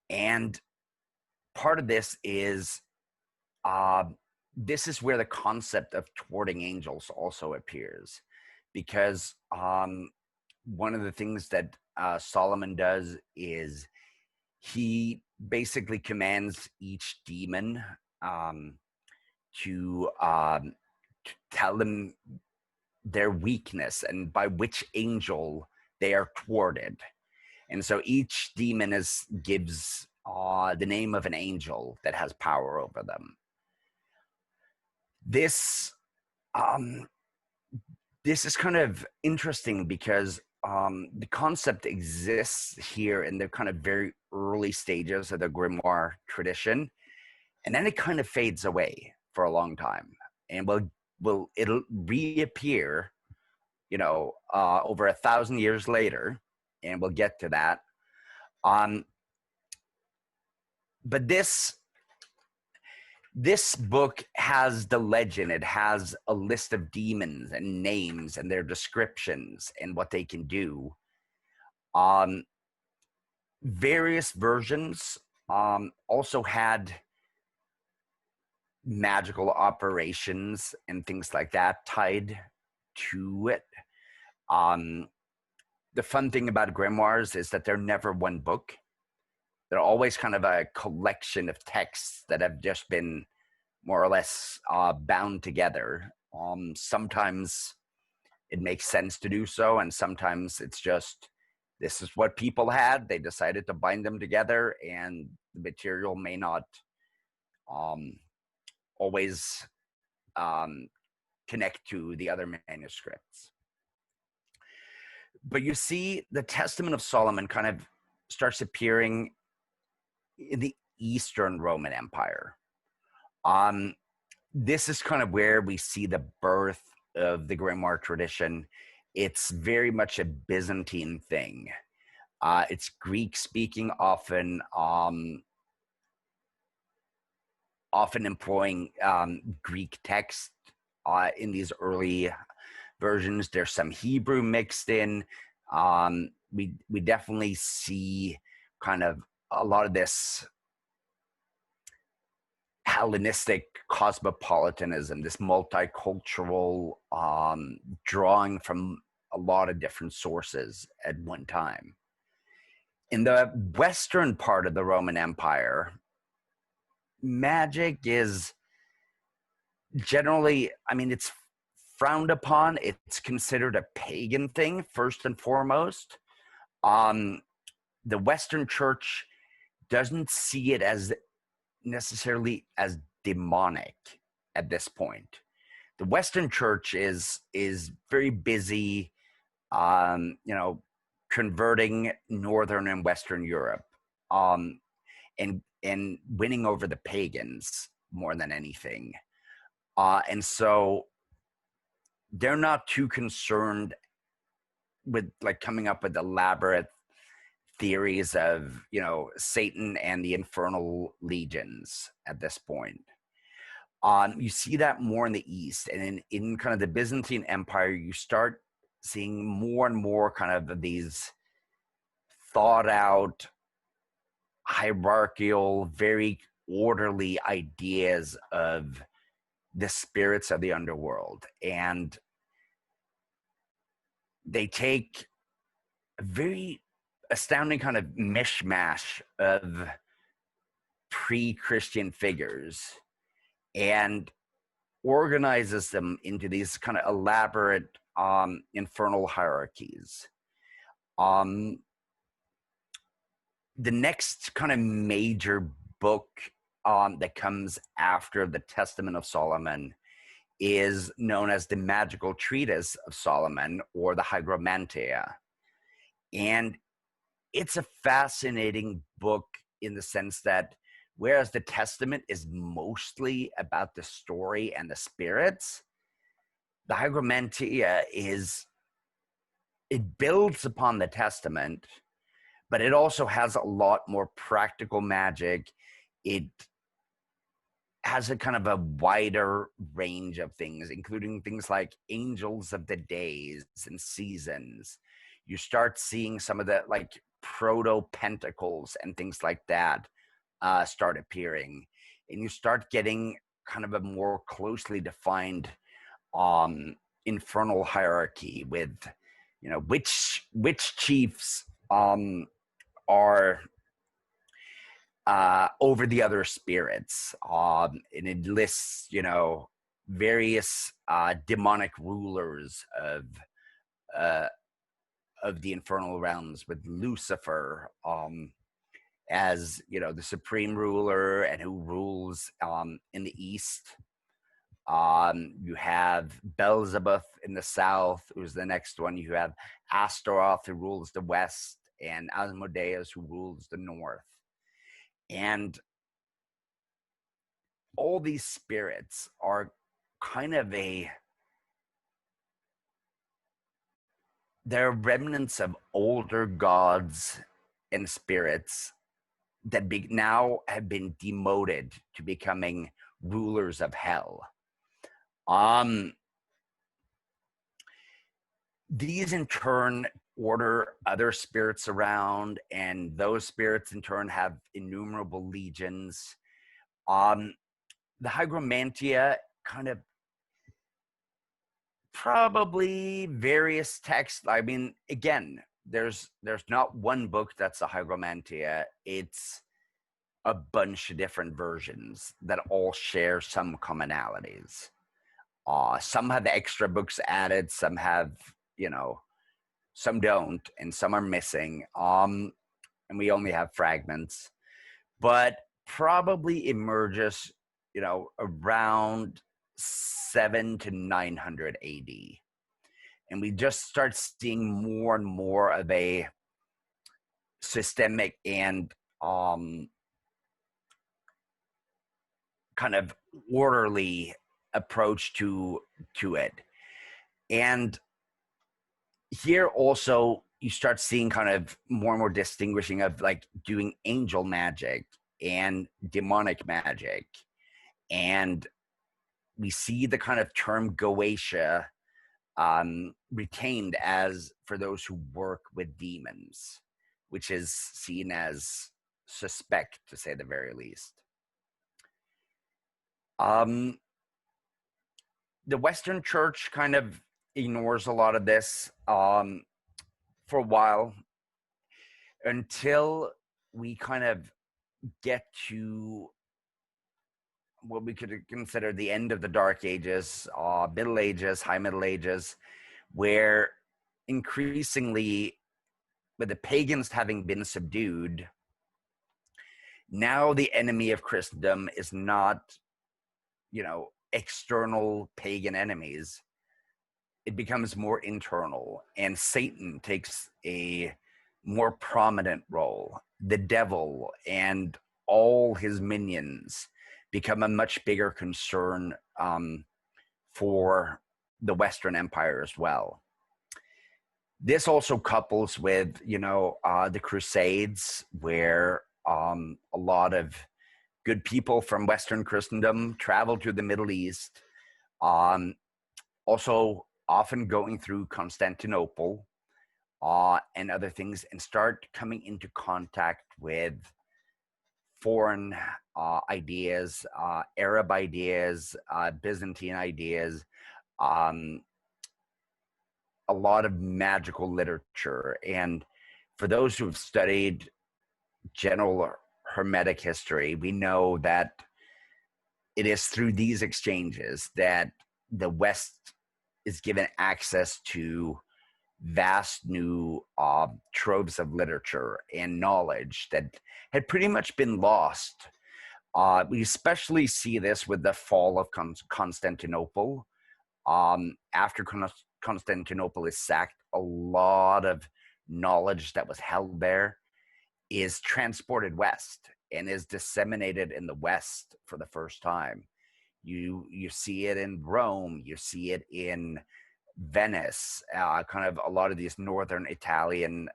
And part of this is where the concept of Torting Angels also appears, because one of the things that Solomon does is he basically commands each demon to tell them their weakness and by which angel they are thwarted. And so each demon gives the name of an angel that has power over them. This is kind of interesting because the concept exists here in the kind of very early stages of the grimoire tradition, and then it kind of fades away for a long time. And we'll it'll reappear, over 1,000 years later, and we'll get to that. But this book has the legend. It has a list of demons and names and their descriptions and what they can do. Various versions also had magical operations and things like that tied to it. The fun thing about grimoires is that they're never one book. They're always kind of a collection of texts that have just been more or less bound together. Sometimes it makes sense to do so, and sometimes it's just, this is what people had. They decided to bind them together, and the material may not always connect to the other manuscripts. But you see, the Testament of Solomon kind of starts appearing in the Eastern Roman Empire. This is kind of where we see the birth of the grimoire tradition. It's very much a Byzantine thing. It's Greek speaking, often employing Greek text in these early versions. There's some Hebrew mixed in. We definitely see kind of a lot of this Hellenistic cosmopolitanism, this multicultural drawing from a lot of different sources at one time. In the western part of the Roman Empire, magic is generally, it's frowned upon. It's considered a pagan thing, first and foremost. The Western Church doesn't see it as necessarily as demonic at this point. The Western Church is very busy, converting Northern and Western Europe, and winning over the pagans more than anything. And so they're not too concerned with coming up with elaborate theories of, Satan and the infernal legions at this point. You see that more in the East, and in kind of the Byzantine Empire, you start seeing more and more kind of these thought out, hierarchical, very orderly ideas of the spirits of the underworld. And they take a very astounding kind of mishmash of pre-Christian figures and organizes them into these kind of elaborate infernal hierarchies. The next kind of major book that comes after the Testament of Solomon is known as the Magical Treatise of Solomon, or the Hygromanteia. And it's a fascinating book in the sense that whereas the Testament is mostly about the story and the spirits, the Hygromanteia it builds upon the Testament, but it also has a lot more practical magic. It has a kind of a wider range of things, including things like angels of the days and seasons. You start seeing some of the proto-pentacles and things like that start appearing. And you start getting kind of a more closely defined infernal hierarchy with, which chiefs are over the other spirits. And it lists, various demonic rulers of the infernal realms, with Lucifer as, the supreme ruler and who rules in the east. You have Beelzebub in the south, who's the next one. You have Astaroth, who rules the west, and Asmodeus, who rules the north. And all these spirits are kind of they're remnants of older gods and spirits that now have been demoted to becoming rulers of hell. These in turn order other spirits around, and those spirits in turn have innumerable legions. The Hygromanteia kind of probably various texts. I mean, again, there's not one book that's a Hygromanteia. It's a bunch of different versions that all share some commonalities. Some have extra books added, some have, some don't, and some are missing. And we only have fragments. But probably emerges, around 7 to 900 AD. And we just start seeing more and more of a systemic and kind of orderly approach to it. And here also you start seeing kind of more and more distinguishing of like doing angel magic and demonic magic. And we see the kind of term Goetia retained as for those who work with demons, which is seen as suspect, to say the very least. The Western Church kind of ignores a lot of this for a while, until we kind of get to what we could consider the end of the Dark Ages, Middle Ages, High Middle Ages, where increasingly, with the pagans having been subdued, now the enemy of Christendom is not, external pagan enemies. It becomes more internal, and Satan takes a more prominent role. The devil and all his minions become a much bigger concern for the Western Empire as well. This also couples with, the Crusades, where a lot of good people from Western Christendom traveled to the Middle East, also often going through Constantinople and other things, and start coming into contact with foreign ideas, Arab ideas, Byzantine ideas, a lot of magical literature. And for those who have studied general Hermetic history, we know that it is through these exchanges that the West is given access to vast new troves of literature and knowledge that had pretty much been lost. We especially see this with the fall of Constantinople. After Constantinople is sacked, a lot of knowledge that was held there is transported west and is disseminated in the West for the first time. You see it in Rome, you see it in Venice, kind of a lot of these northern Italian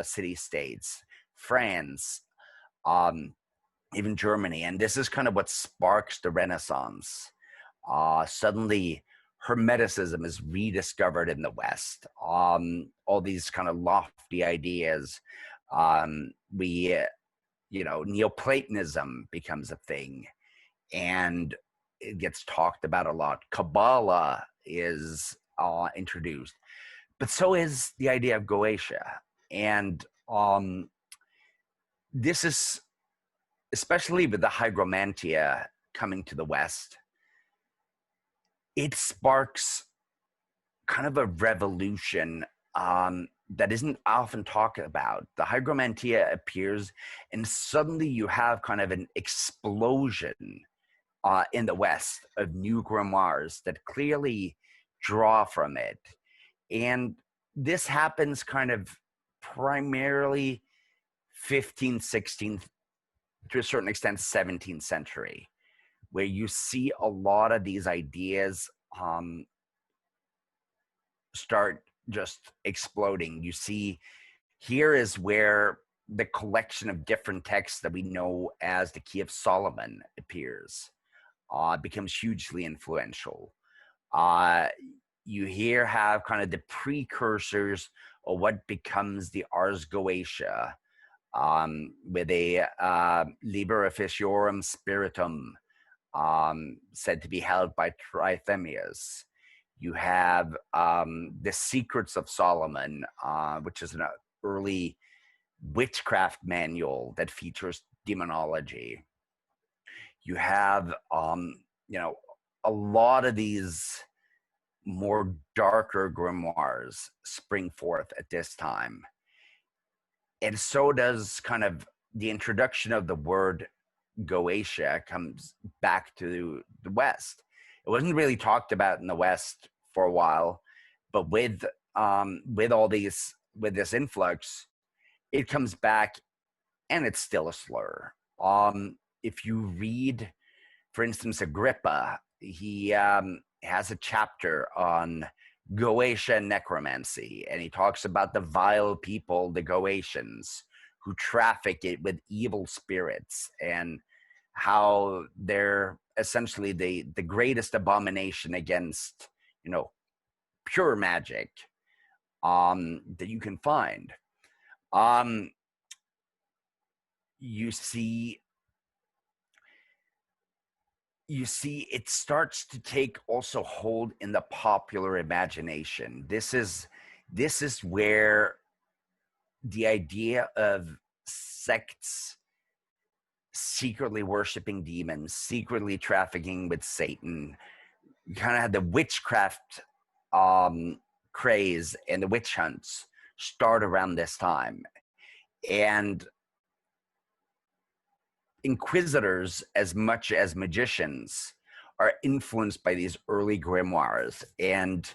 city-states, France, even Germany. And this is kind of what sparks the Renaissance. Suddenly, Hermeticism is rediscovered in the West. All these kind of lofty ideas. Neoplatonism becomes a thing, and it gets talked about a lot. Kabbalah is introduced, but so is the idea of Goetia. And this is, especially with the Hygromanteia coming to the West, it sparks kind of a revolution that isn't often talked about. The Hygromanteia appears, and suddenly you have kind of an explosion in the West of new grimoires that clearly draw from it. And this happens kind of primarily 15th, 16th, to a certain extent 17th century, where you see a lot of these ideas start just exploding. You see, here is where the collection of different texts that we know as the Key of Solomon appears, becomes hugely influential. You here have kind of the precursors of what becomes the Ars Goetia, with a Liber Officiorum Spiritum, said to be held by Trithemius. You have the Secrets of Solomon, which is an early witchcraft manual that features demonology. You have, a lot of these more darker grimoires spring forth at this time. And so does kind of the introduction of the word Goetia comes back to the West. It wasn't really talked about in the West for a while, but with this influx, it comes back, and it's still a slur. If you read, for instance, Agrippa, he has a chapter on Goetia and necromancy, and he talks about the vile people, the Goetians, who traffic it with evil spirits, and how they're essentially the greatest abomination against, pure magic that you can find. You see it starts to take also hold in the popular imagination. This is where the idea of sects secretly worshiping demons, secretly trafficking with Satan, you kind of had the witchcraft craze and the witch hunts start around this time. And inquisitors, as much as magicians, are influenced by these early grimoires and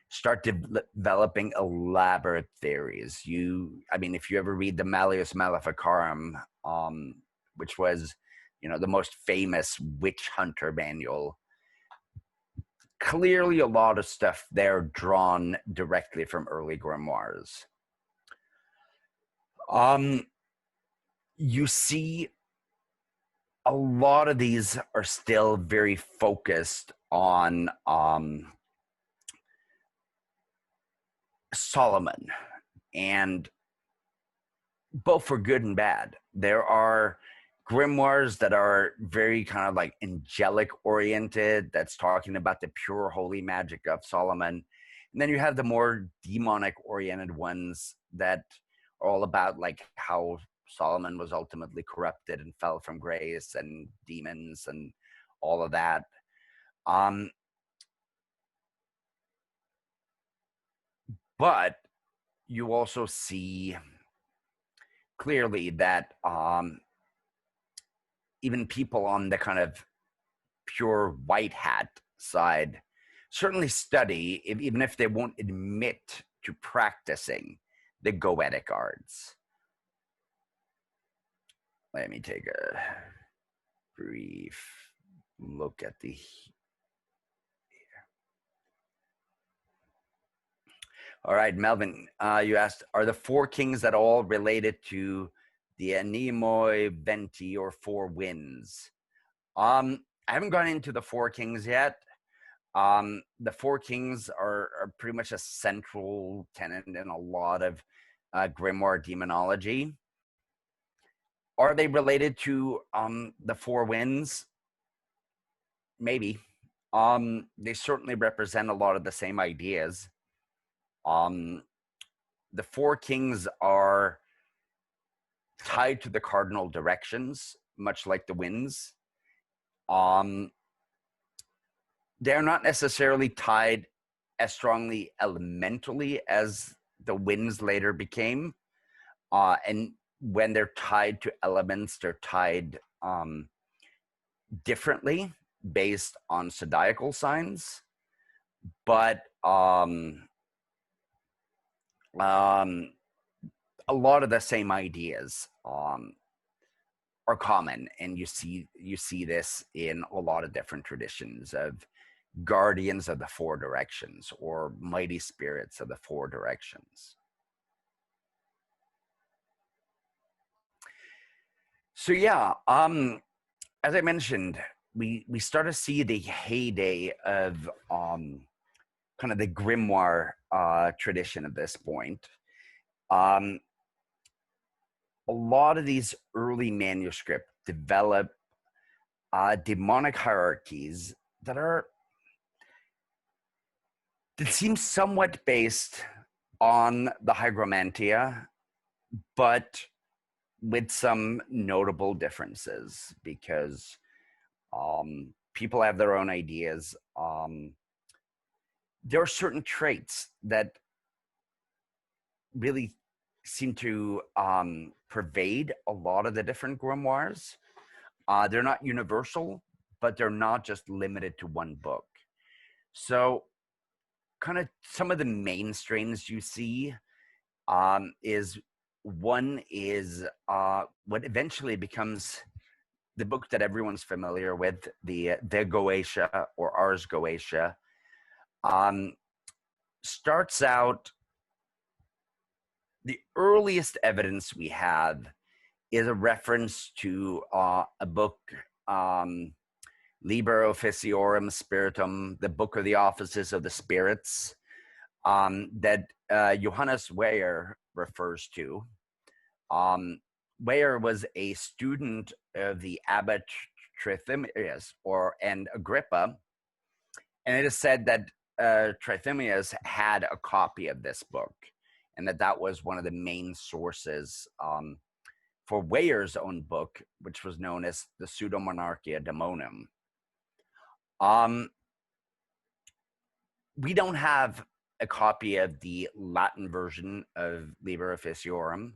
start developing elaborate theories. If you ever read the Malleus Maleficarum, which was, the most famous witch hunter manual, clearly a lot of stuff there drawn directly from early grimoires. You see a lot of these are still very focused on Solomon, and both for good and bad. There are grimoires that are very kind of like angelic oriented, that's talking about the pure holy magic of Solomon. And then you have the more demonic oriented ones that are all about like how Solomon was ultimately corrupted and fell from grace and demons and all of that. But you also see clearly that even people on the kind of pure white hat side certainly study, even if they won't admit to practicing the Goetic arts. Let me take a brief look at the... All right, Melvin, you asked, are the four kings at all related to the Anemoi Venti or four winds? I haven't gone into the four kings yet. The four kings are pretty much a central tenet in a lot of grimoire demonology. Are they related to the four winds? Maybe. They certainly represent a lot of the same ideas. The four kings are tied to the cardinal directions, much like the winds. They're not necessarily tied as strongly elementally as the winds later became. And when they're tied to elements, they're tied differently based on zodiacal signs. But a lot of the same ideas are common, and you see this in a lot of different traditions of guardians of the four directions, or mighty spirits of the four directions. So yeah, as I mentioned, we start to see the heyday of kind of the grimoire tradition at this point. A lot of these early manuscripts develop demonic hierarchies that seem somewhat based on the Hygromanteia, but with some notable differences, because people have their own ideas. There are certain traits that really seem to pervade a lot of the different grimoires. They're not universal, but they're not just limited to one book. So kind of some of the main strains you see is what eventually becomes the book that everyone's familiar with, the Goetia or Ars Goetia. Starts out, the earliest evidence we have is a reference to a book, Liber Officiorum Spiritum, the Book of the Offices of the Spirits, that Johannes Weyer refers to. Weyer was a student of the abbot Trithemius and Agrippa, and it is said that Trithemius had a copy of this book, and that was one of the main sources for Weyer's own book, which was known as the Pseudomonarchia Daemonum. We don't have a copy of the Latin version of Liber Officiorum.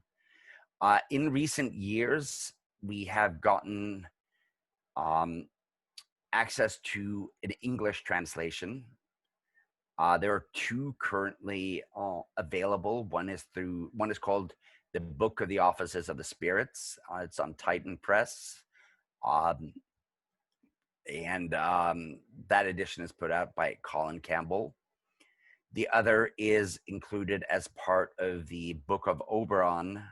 In recent years, we have gotten access to an English translation. There are two currently available. One is called The Book of the Offices of the Spirits. It's on Titan Press. And that edition is put out by Colin Campbell. The other is included as part of the Book of Oberon,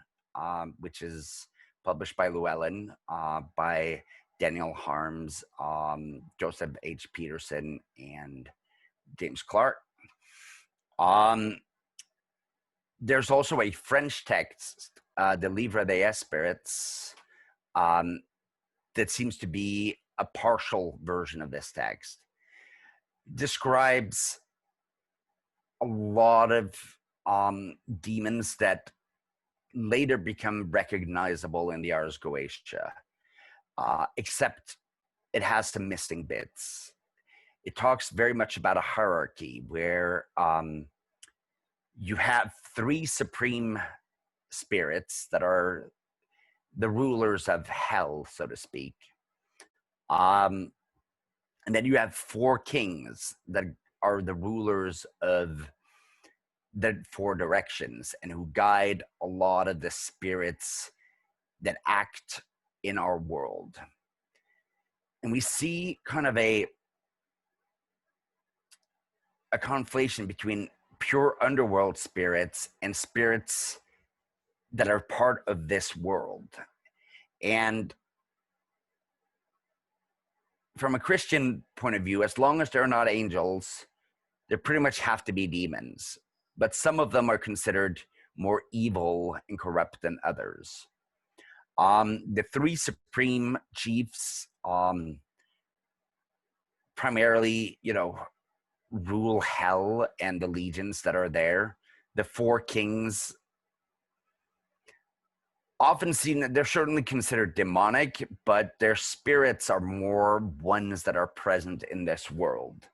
which is published by Llewellyn, by Daniel Harms, Joseph H. Peterson, and James Clark. There's also a French text, the Livre Desperates, that seems to be a partial version of this text. Describes a lot of demons that later become recognizable in the Ars Goetia, except it has some missing bits. It talks very much about a hierarchy where you have three supreme spirits that are the rulers of hell, so to speak. And then you have four kings that are the rulers of the four directions and who guide a lot of the spirits that act in our world. And we see kind of a conflation between pure underworld spirits and spirits that are part of this world. And from a Christian point of view, as long as they're not angels, they pretty much have to be demons. But some of them are considered more evil and corrupt than others. The three supreme chiefs primarily, rule hell and the legions that are there. The four kings, often seen, they're certainly considered demonic, but their spirits are more ones that are present in this world.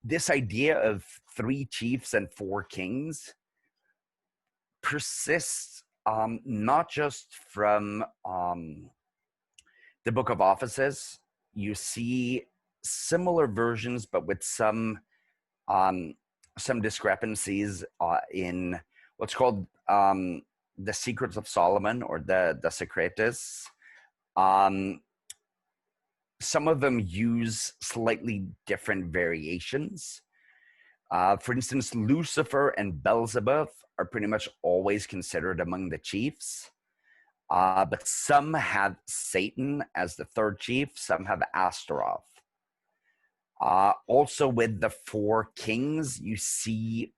This idea of three chiefs and four kings persists not just from the Book of Offices. You see similar versions, but with some discrepancies in what's called the Secrets of Solomon, or the Secretis. some of them use slightly different variations. For instance, Lucifer and Beelzebub are pretty much always considered among the chiefs. But some have Satan as the third chief, some have Astaroth. Also, with the four kings, you see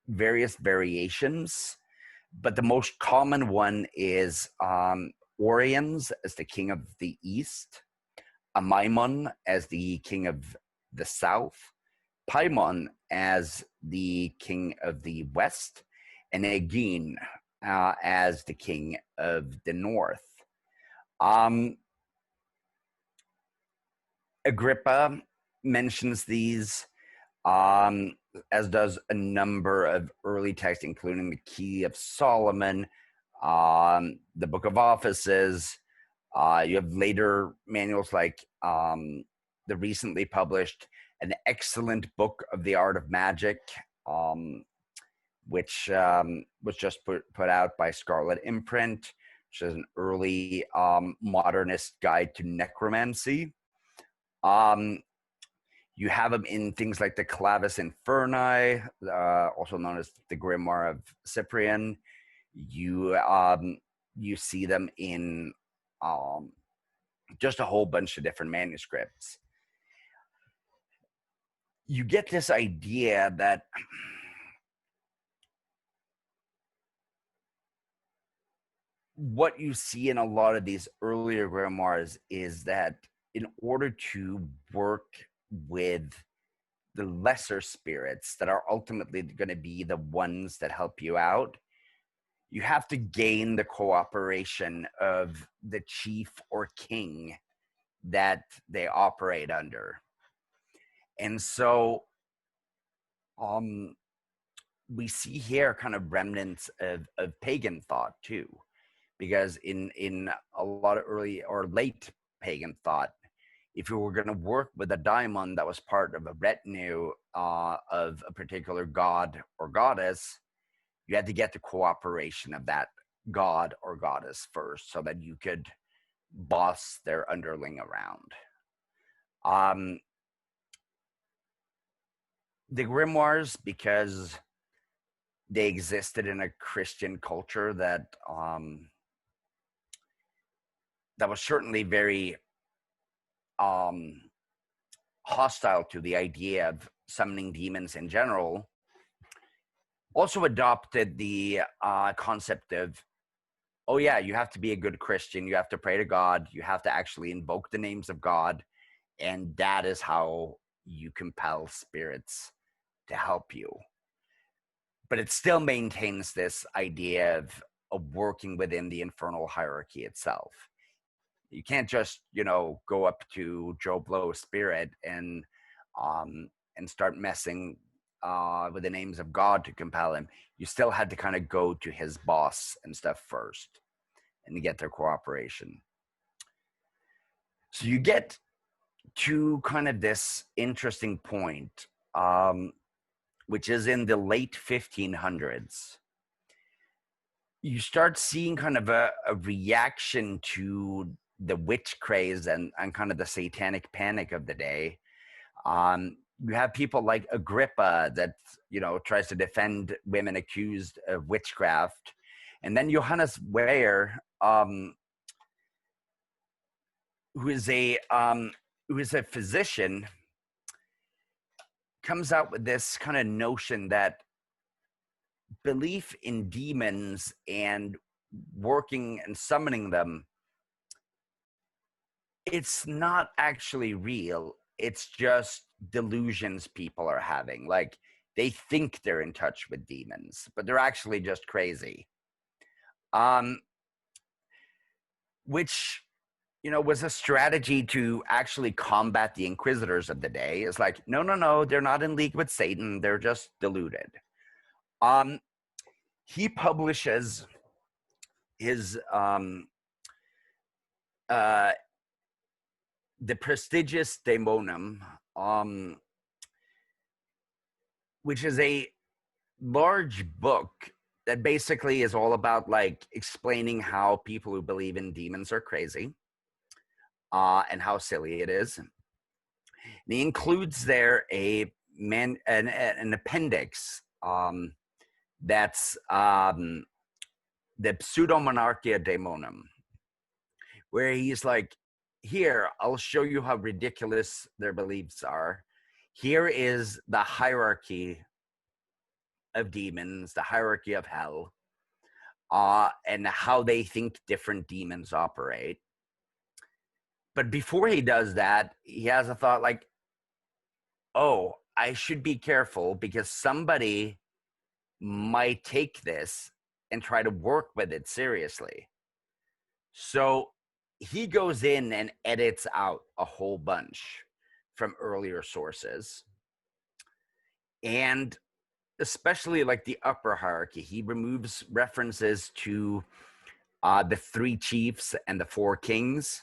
various variations, but the most common one is Orions as the king of the east, Amaimon as the king of the south, Paimon as the king of the west, and Egin as the king of the north. Agrippa mentions these, as does a number of early texts, including the Key of Solomon, the Book of Offices. You have later manuals like the recently published An Excellent Book of the Art of Magic, which was just put out by Scarlet Imprint, which is an early modernist guide to necromancy. You have them in things like the Clavis Inferni, also known as the Grimoire of Cyprian. You see them in just a whole bunch of different manuscripts. You get this idea that what you see in a lot of these earlier grimoires is that in order to work with the lesser spirits that are ultimately going to be the ones that help you out, you have to gain the cooperation of the chief or king that they operate under. And so we see here kind of remnants of pagan thought too, because in a lot of early or late pagan thought, if you were going to work with a daimon that was part of a retinue of a particular god or goddess, you had to get the cooperation of that god or goddess first so that you could boss their underling around. The grimoires, because they existed in a Christian culture that was certainly very hostile to the idea of summoning demons in general, also adopted the concept of, oh yeah, you have to be a good Christian, you have to pray to God, you have to actually invoke the names of God, and that is how you compel spirits to help you. But it still maintains this idea of working within the infernal hierarchy itself. You can't just, go up to Joe Blow's spirit and start messing with the names of God to compel him. You still had to kind of go to his boss and stuff first and to get their cooperation. So you get to kind of this interesting point, which is in the late 1500s. You start seeing kind of a reaction to the witch craze and kind of the satanic panic of the day. You have people like Agrippa that, tries to defend women accused of witchcraft. And then Johannes Weyer, who is a physician, comes out with this kind of notion that belief in demons and working and summoning them, it's not actually real. It's just delusions people are having. Like, they think they're in touch with demons, but they're actually just crazy. Which, was a strategy to actually combat the inquisitors of the day. It's like, no, they're not in league with Satan. They're just deluded. He publishes his the prestigious Daemonum, which is a large book that basically is all about like explaining how people who believe in demons are crazy. and how silly it is. And he includes there an appendix that's the Pseudomonarchia Daemonum, where he's like, here, I'll show you how ridiculous their beliefs are. Here is the hierarchy of demons, the hierarchy of hell, and how they think different demons operate. But before he does that, he has a thought like, oh, I should be careful because somebody might take this and try to work with it seriously. So he goes in and edits out a whole bunch from earlier sources. And especially like the upper hierarchy, he removes references to the 3 chiefs and the 4 kings,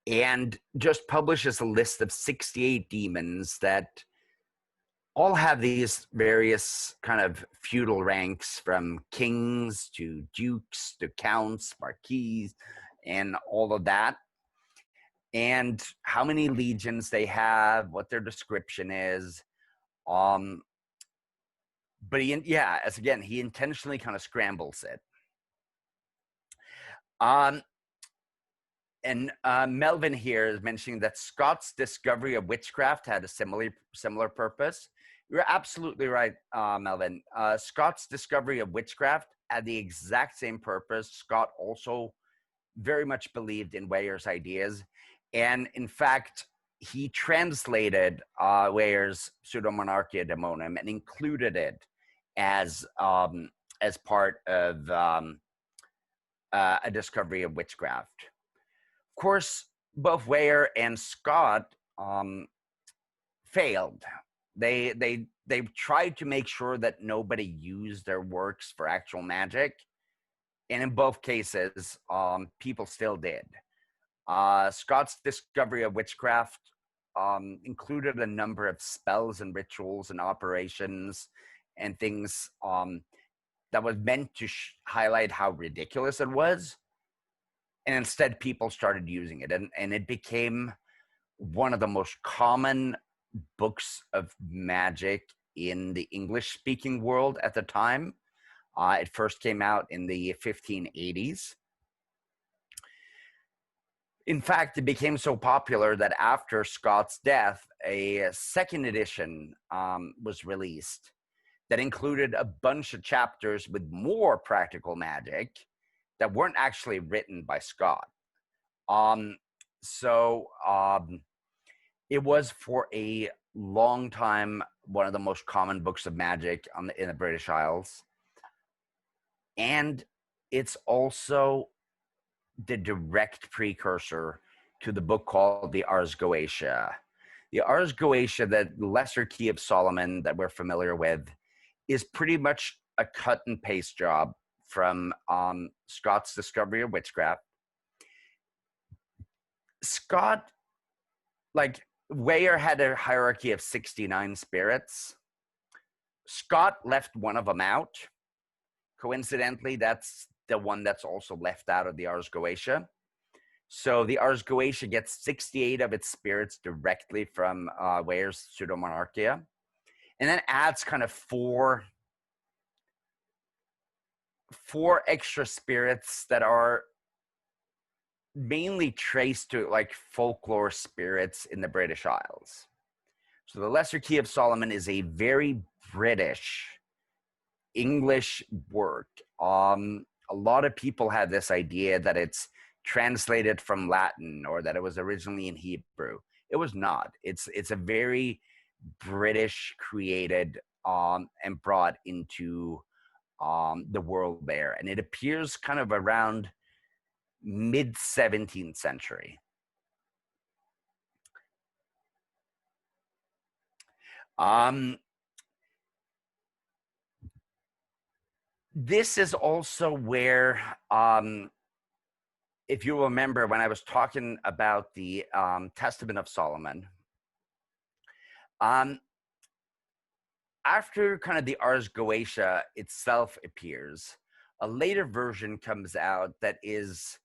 and just publishes a list of 68 demons that all have these various kind of feudal ranks, from kings to dukes to counts, marquis, and all of that, and how many legions they have, what their description is. But he intentionally kind of scrambles it. And Melvin here is mentioning that Scott's discovery of witchcraft had a similar purpose. You're absolutely right, Melvin. Scott's discovery of witchcraft had the exact same purpose. Scott also very much believed in Weyer's ideas. And in fact, he translated Weyer's Pseudomonarchia Daemonum and included it as part of a discovery of witchcraft. Of course, both Weyer and Scott failed. They tried to make sure that nobody used their works for actual magic, and in both cases, people still did. Scott's discovery of witchcraft included a number of spells and rituals and operations and things that was meant to highlight how ridiculous it was. And instead, people started using it. And it became one of the most common books of magic in the English-speaking world at the time. It first came out in the 1580s. In fact, it became so popular that after Scott's death, a second edition was released that included a bunch of chapters with more practical magic that weren't actually written by Scott. It was for a long time one of the most common books of magic in the British Isles. And it's also the direct precursor to the book called the Ars Goetia. The Ars Goetia, the Lesser Key of Solomon that we're familiar with, is pretty much a cut and paste job from Scott's discovery of witchcraft. Scott, like Weyer had a hierarchy of 69 spirits. Scott left one of them out. Coincidentally, that's the one that's also left out of the Ars Goetia. So the Ars Goetia gets 68 of its spirits directly from Weyer's Pseudomonarchia, and then adds kind of four extra spirits that are mainly traced to like folklore spirits in the British Isles. So the Lesser Key of Solomon is a very British English work. A lot of people have this idea that it's translated from Latin or that it was originally in Hebrew. It was not. It's a very British created and brought into the world there. And it appears kind of around mid-17th century. This is also where, if you remember when I was talking about the Testament of Solomon, after kind of the Ars Goetia itself appears, a later version comes out that is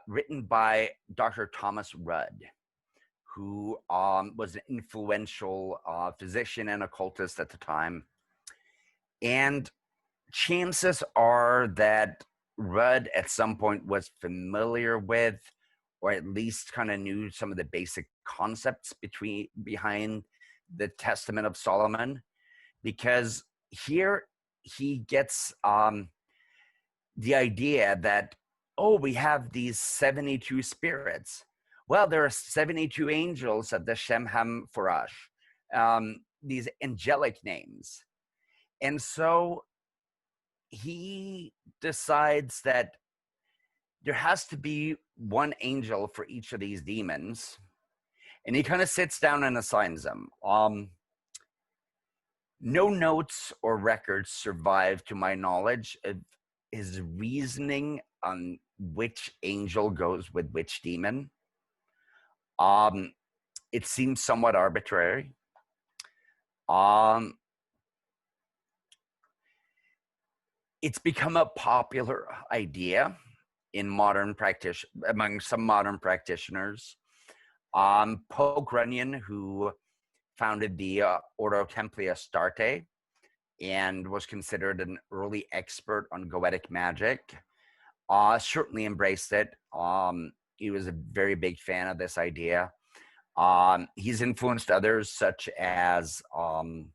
written by Dr. Thomas Rudd, who was an influential physician and occultist at the time. And chances are that Rudd at some point was familiar with, or at least kind of knew some of the basic concepts behind the Testament of Solomon, because here he gets the idea that, oh, we have these 72 spirits. Well, there are 72 angels at the Shem Ham Forash, these angelic names. And so he decides that there has to be one angel for each of these demons. And he kind of sits down and assigns them. No notes or records survive, to my knowledge, of his reasoning on which angel goes with which demon. It seems somewhat arbitrary. It's become a popular idea in among some modern practitioners. Pope Runyon, who founded the Ordo Templi Astarte and was considered an early expert on Goetic magic, certainly embraced it. He was a very big fan of this idea. He's influenced others such as Von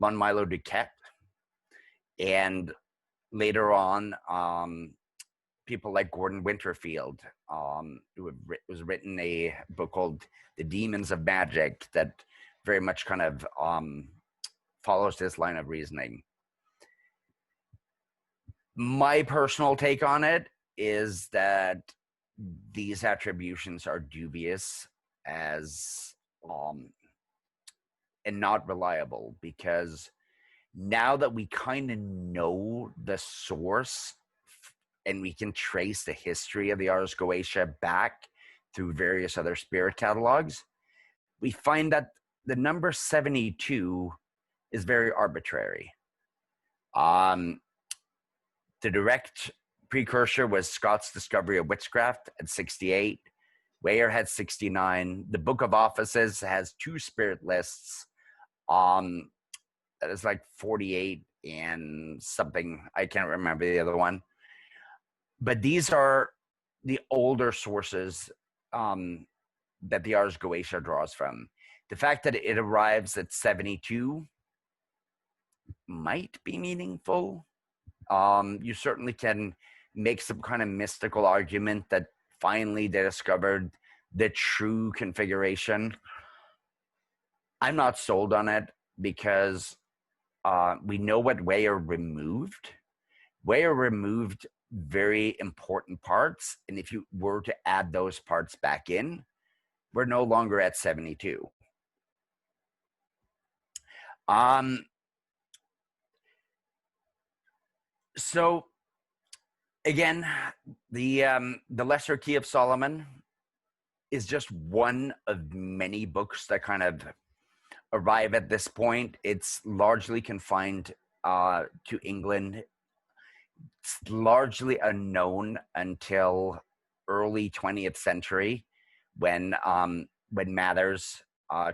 Milo Duquette, and later on, people like Gordon Winterfield, who was written a book called The Demons of Magic that very much kind of follows this line of reasoning. My personal take on it is that these attributions are dubious as and not reliable, because now that we kind of know the source and we can trace the history of the Ars Goetia back through various other spirit catalogs, we find that the number 72 is very arbitrary. The direct precursor was Scott's discovery of witchcraft at 68. Weyer had 69. The Book of Offices has 2 spirit lists. That is like 48 and something. I can't remember the other one. But these are the older sources that the Ars Goetia draws from. The fact that it arrives at 72 might be meaningful. You certainly can make some kind of mystical argument that finally they discovered the true configuration. I'm not sold on it, because we know what Weyer removed. Weyer removed very important parts, and if you were to add those parts back in, we're no longer at 72. So again, the Lesser Key of Solomon is just one of many books that kind of arrive at this point. It's largely confined to England. It's largely unknown until early 20th century, when Mathers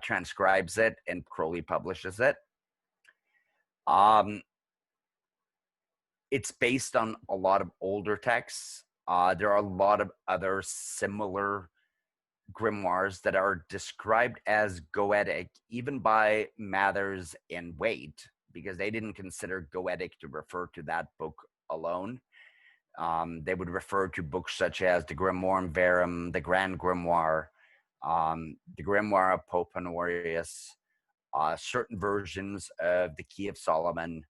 transcribes it and Crowley publishes it. It's based on a lot of older texts. There are a lot of other similar grimoires that are described as Goetic, even by Mathers and Waite, because they didn't consider Goetic to refer to that book alone. They would refer to books such as the Grimoire Verum, the Grand Grimoire, the Grimoire of Pope Honorius, certain versions of the Key of Solomon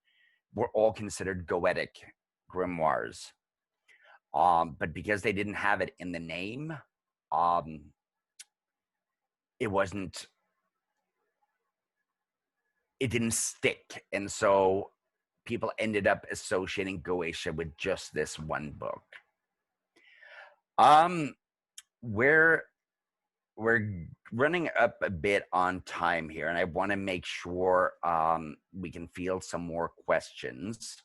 were all considered Goetic grimoires. But because they didn't have it in the name, it didn't stick. And so people ended up associating Goetia with just this one book. We're running up a bit on time here, and I want to make sure we can field some more questions.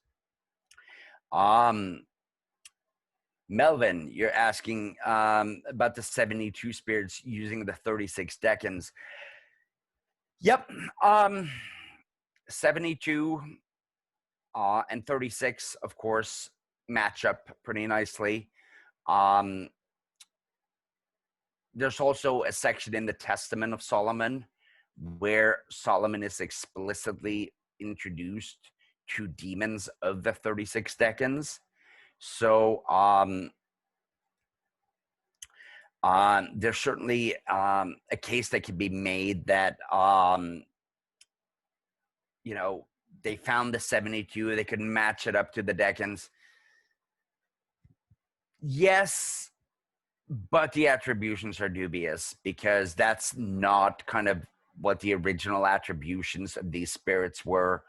Melvin, you're asking about the 72 spirits using the 36 decans. Yep. 72 and 36, of course, match up pretty nicely. There's also a section in the Testament of Solomon where Solomon is explicitly introduced to demons of the 36 decans. So there's certainly a case that could be made that, you know, they found the 72, they could match it up to the decans. Yes, but the attributions are dubious because that's not kind of what the original attributions of these spirits were.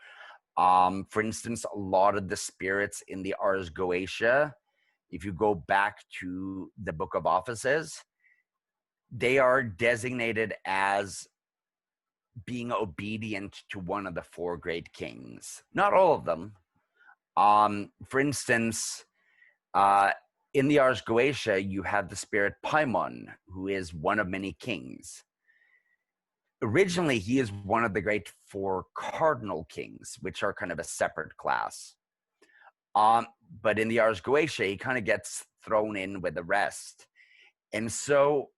For instance, a lot of the spirits in the Ars Goetia, if you go back to the Book of Offices, they are designated as being obedient to one of the four great kings. Not all of them. For instance, in the Ars Goetia, you have the spirit Paimon, who is one of many kings. Originally, he is one of the great four cardinal kings, which are kind of a separate class. But in the Ars Goetia, he kind of gets thrown in with the rest. And so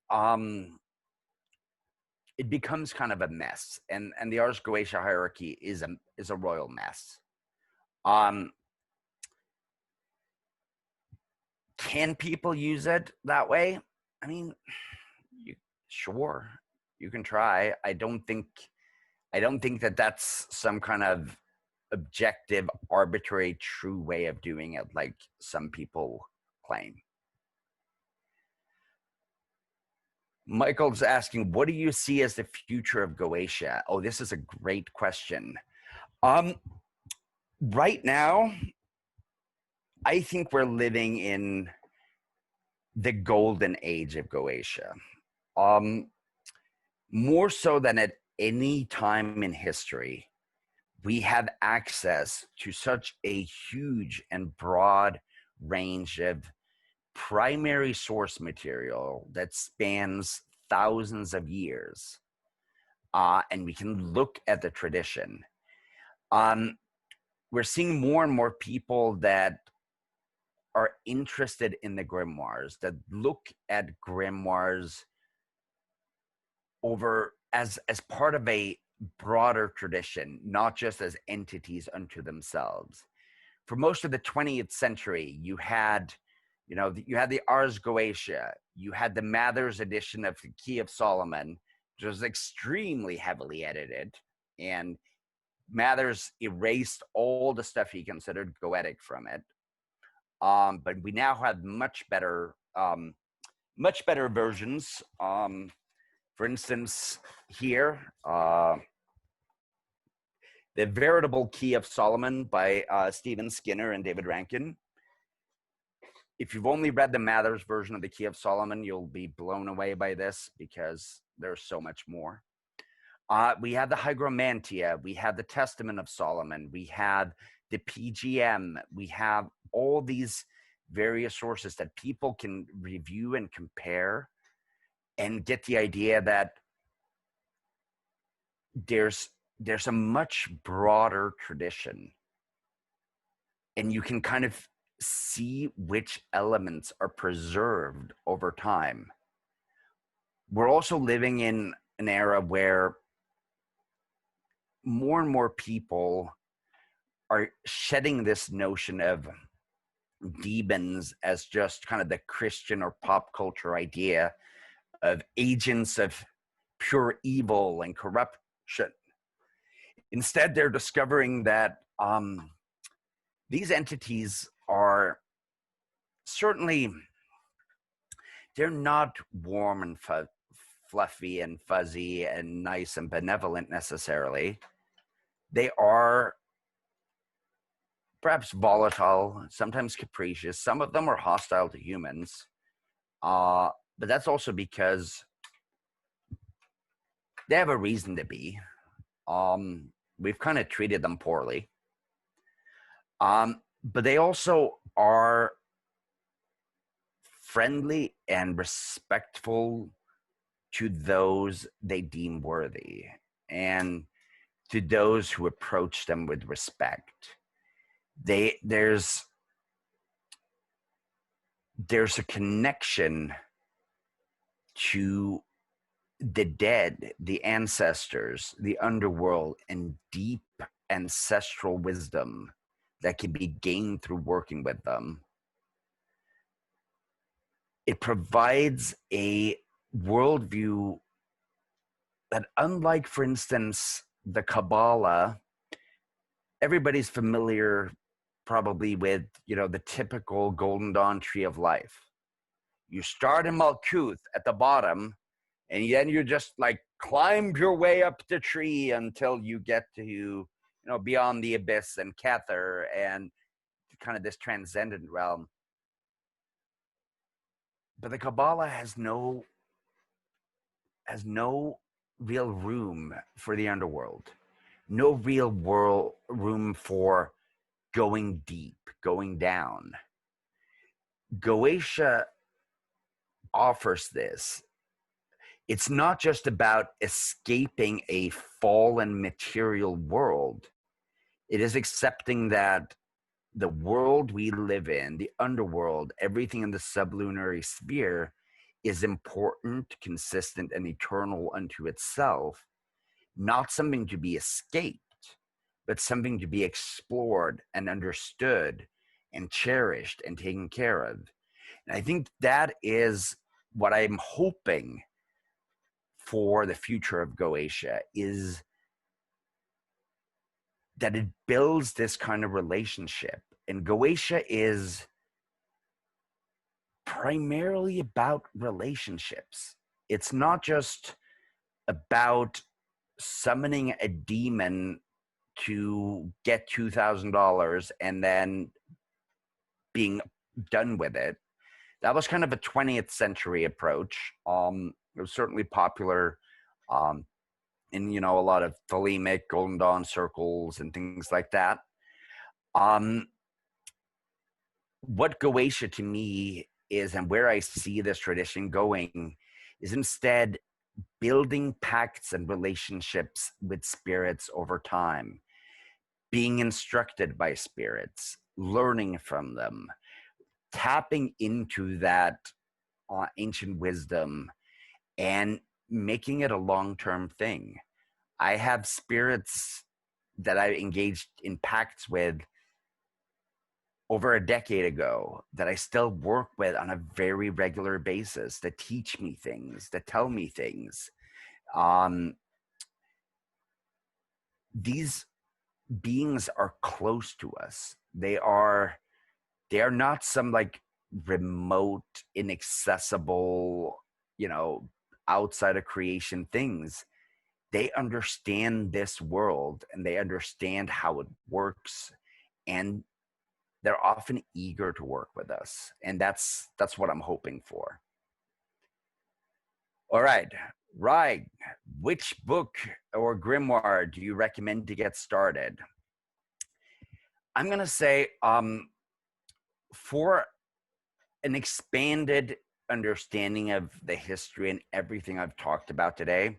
it becomes kind of a mess. And the Ars Goetia hierarchy is a royal mess. Can people use it that way? I mean, sure, you can try. I don't think that that's some kind of objective, arbitrary, true way of doing it, like some people claim. Michael's asking, what do you see as the future of Goetia? Oh, this is a great question. Right now, I think we're living in the golden age of Goetia. More so than at any time in history, we have access to such a huge and broad range of primary source material that spans thousands of years. And we can look at the tradition. We're seeing more and more people that are interested in the grimoires, that look at grimoires over as part of a broader tradition, not just as entities unto themselves. For most of the 20th century, you had the Ars Goetia, you had the Mather's edition of the Key of Solomon, which was extremely heavily edited, and Mathers erased all the stuff he considered Goetic from it. But we now have much better versions. For instance, here, The Veritable Key of Solomon by Stephen Skinner and David Rankin. If you've only read the Mathers version of the Key of Solomon, you'll be blown away by this because there's so much more. We have the Hygromanteia, we have the Testament of Solomon, we have the PGM, we have all these various sources that people can review and compare and get the idea that there's a much broader tradition, and you can kind of see which elements are preserved over time. We're also living in an era where more and more people are shedding this notion of demons as just kind of the Christian or pop culture idea of agents of pure evil and corruption. Instead, they're discovering that these entities are certainly, they're not warm and fluffy and fuzzy and nice and benevolent necessarily. They are perhaps volatile, sometimes capricious. Some of them are hostile to humans. But that's also because they have a reason to be. We've kind of treated them poorly. But they also are friendly and respectful to those they deem worthy, and to those who approach them with respect. There's a connection to the dead, the ancestors, the underworld, and deep ancestral wisdom that can be gained through working with them. It provides a worldview that, unlike, for instance, the Kabbalah, everybody's familiar probably with, the typical Golden Dawn tree of life. You start in Malkuth at the bottom, and then you just like climb your way up the tree until you get to, beyond the abyss and Kether and kind of this transcendent realm. But the Kabbalah has no real room for the underworld, no real room for going deep, going down. Goetia offers this. It's not just about escaping a fallen material world. It is accepting that the world we live in, the underworld, everything in the sublunary sphere, is important, consistent, and eternal unto itself, not something to be escaped, but something to be explored and understood and cherished and taken care of. And I think that is what I'm hoping for the future of Goetia, is that it builds this kind of relationship. And Goetia is primarily about relationships. It's not just about summoning a demon to get $2,000 and then being done with it. That was kind of a 20th century approach. It was certainly popular in, a lot of Thelemic, Golden Dawn circles and things like that. What Goetia to me is, and where I see this tradition going, is instead building pacts and relationships with spirits over time, being instructed by spirits, learning from them, tapping into that ancient wisdom and making it a long-term thing. I have spirits that I engaged in pacts with over a decade ago that I still work with on a very regular basis, that teach me things, that tell me things. These beings are close to us. They are not some like remote, inaccessible, outside of creation things. They understand this world and they understand how it works, and they're often eager to work with us. And that's what I'm hoping for. All right, Ryan, which book or grimoire do you recommend to get started? I'm going to say, for an expanded understanding of the history and everything I've talked about today,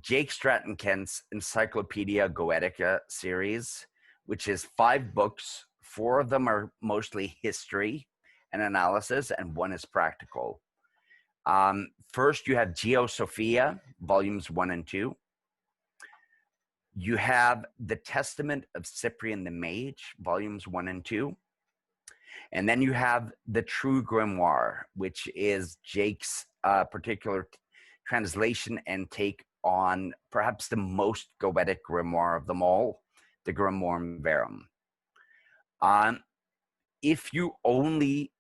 Jake Stratton-Kent's Encyclopedia Goetica series, which is 5 books. 4 of them are mostly history and analysis, and 1 is practical. First, you have Geosophia, volumes 1 and 2. You have The Testament of Cyprian the Mage, volumes 1 and 2. And then you have The True Grimoire, which is Jake's particular translation and take on perhaps the most Goetic grimoire of them all, the Grimoire Verum. If you only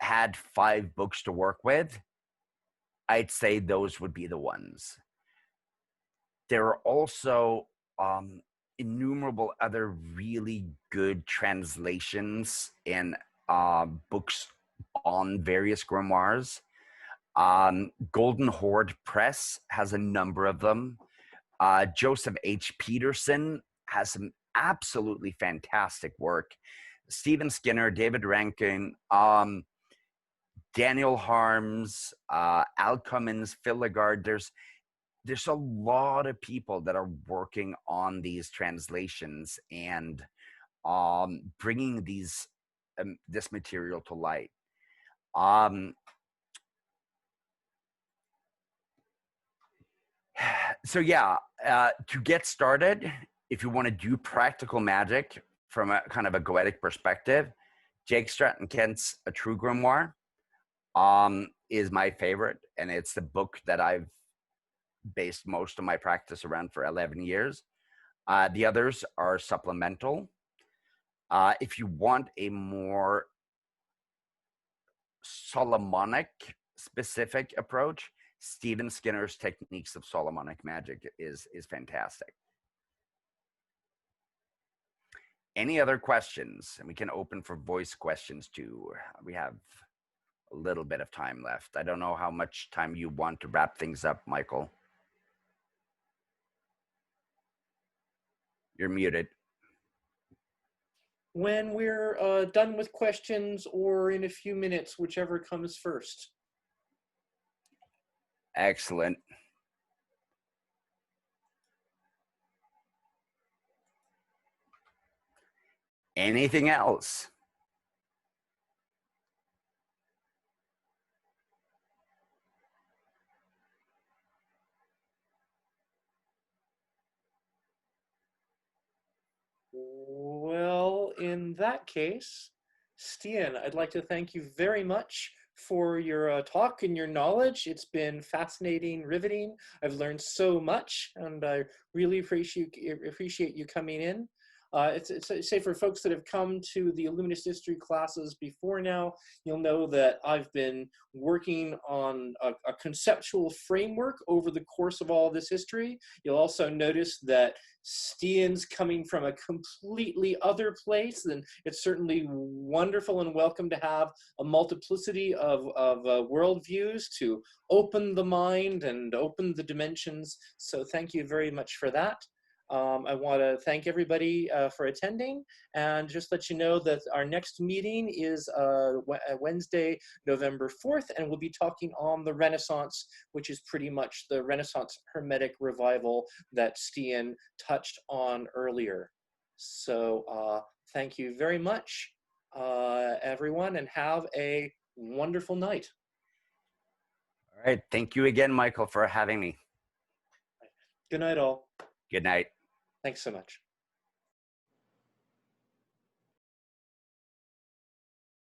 had 5 books to work with, I'd say those would be the ones. There are also innumerable other really good translations and books on various grimoires. Golden Horde Press has a number of them. Joseph H. Peterson has some absolutely fantastic work. Stephen Skinner, David Rankin, Daniel Harms, Al Cummins, Phil Lagarde. There's a lot of people that are working on these translations and bringing this material to light. So yeah, to get started, if you want to do practical magic from a kind of a Goetic perspective, Jake Stratton-Kent's A True Grimoire is my favorite, and it's the book that I've based most of my practice around for 11 years. The others are supplemental. If you want a more Solomonic specific approach, Stephen Skinner's Techniques of Solomonic Magic is fantastic. Any other questions? And we can open for voice questions too. We have a little bit of time left. I don't know how much time you want to wrap things up, Michael. You're muted. When we're done with questions, or in a few minutes, whichever comes first. Excellent. Anything else? Well, in that case, Stian, I'd like to thank you very much for your talk and your knowledge. It's been fascinating, riveting. I've learned so much, and I really appreciate you coming in. Say for folks that have come to the Illuminist History classes before now, you'll know that I've been working on a conceptual framework over the course of all this history. You'll also notice that Stian's coming from a completely other place, and it's certainly wonderful and welcome to have a multiplicity of worldviews to open the mind and open the dimensions. So thank you very much for that. I want to thank everybody for attending, and just let you know that our next meeting is Wednesday, November 4th, and we'll be talking on the Renaissance, which is pretty much the Renaissance Hermetic revival that Stian touched on earlier. So thank you very much, everyone, and have a wonderful night. All right. Thank you again, Michael, for having me. Good night, all. Good night. Thanks so much.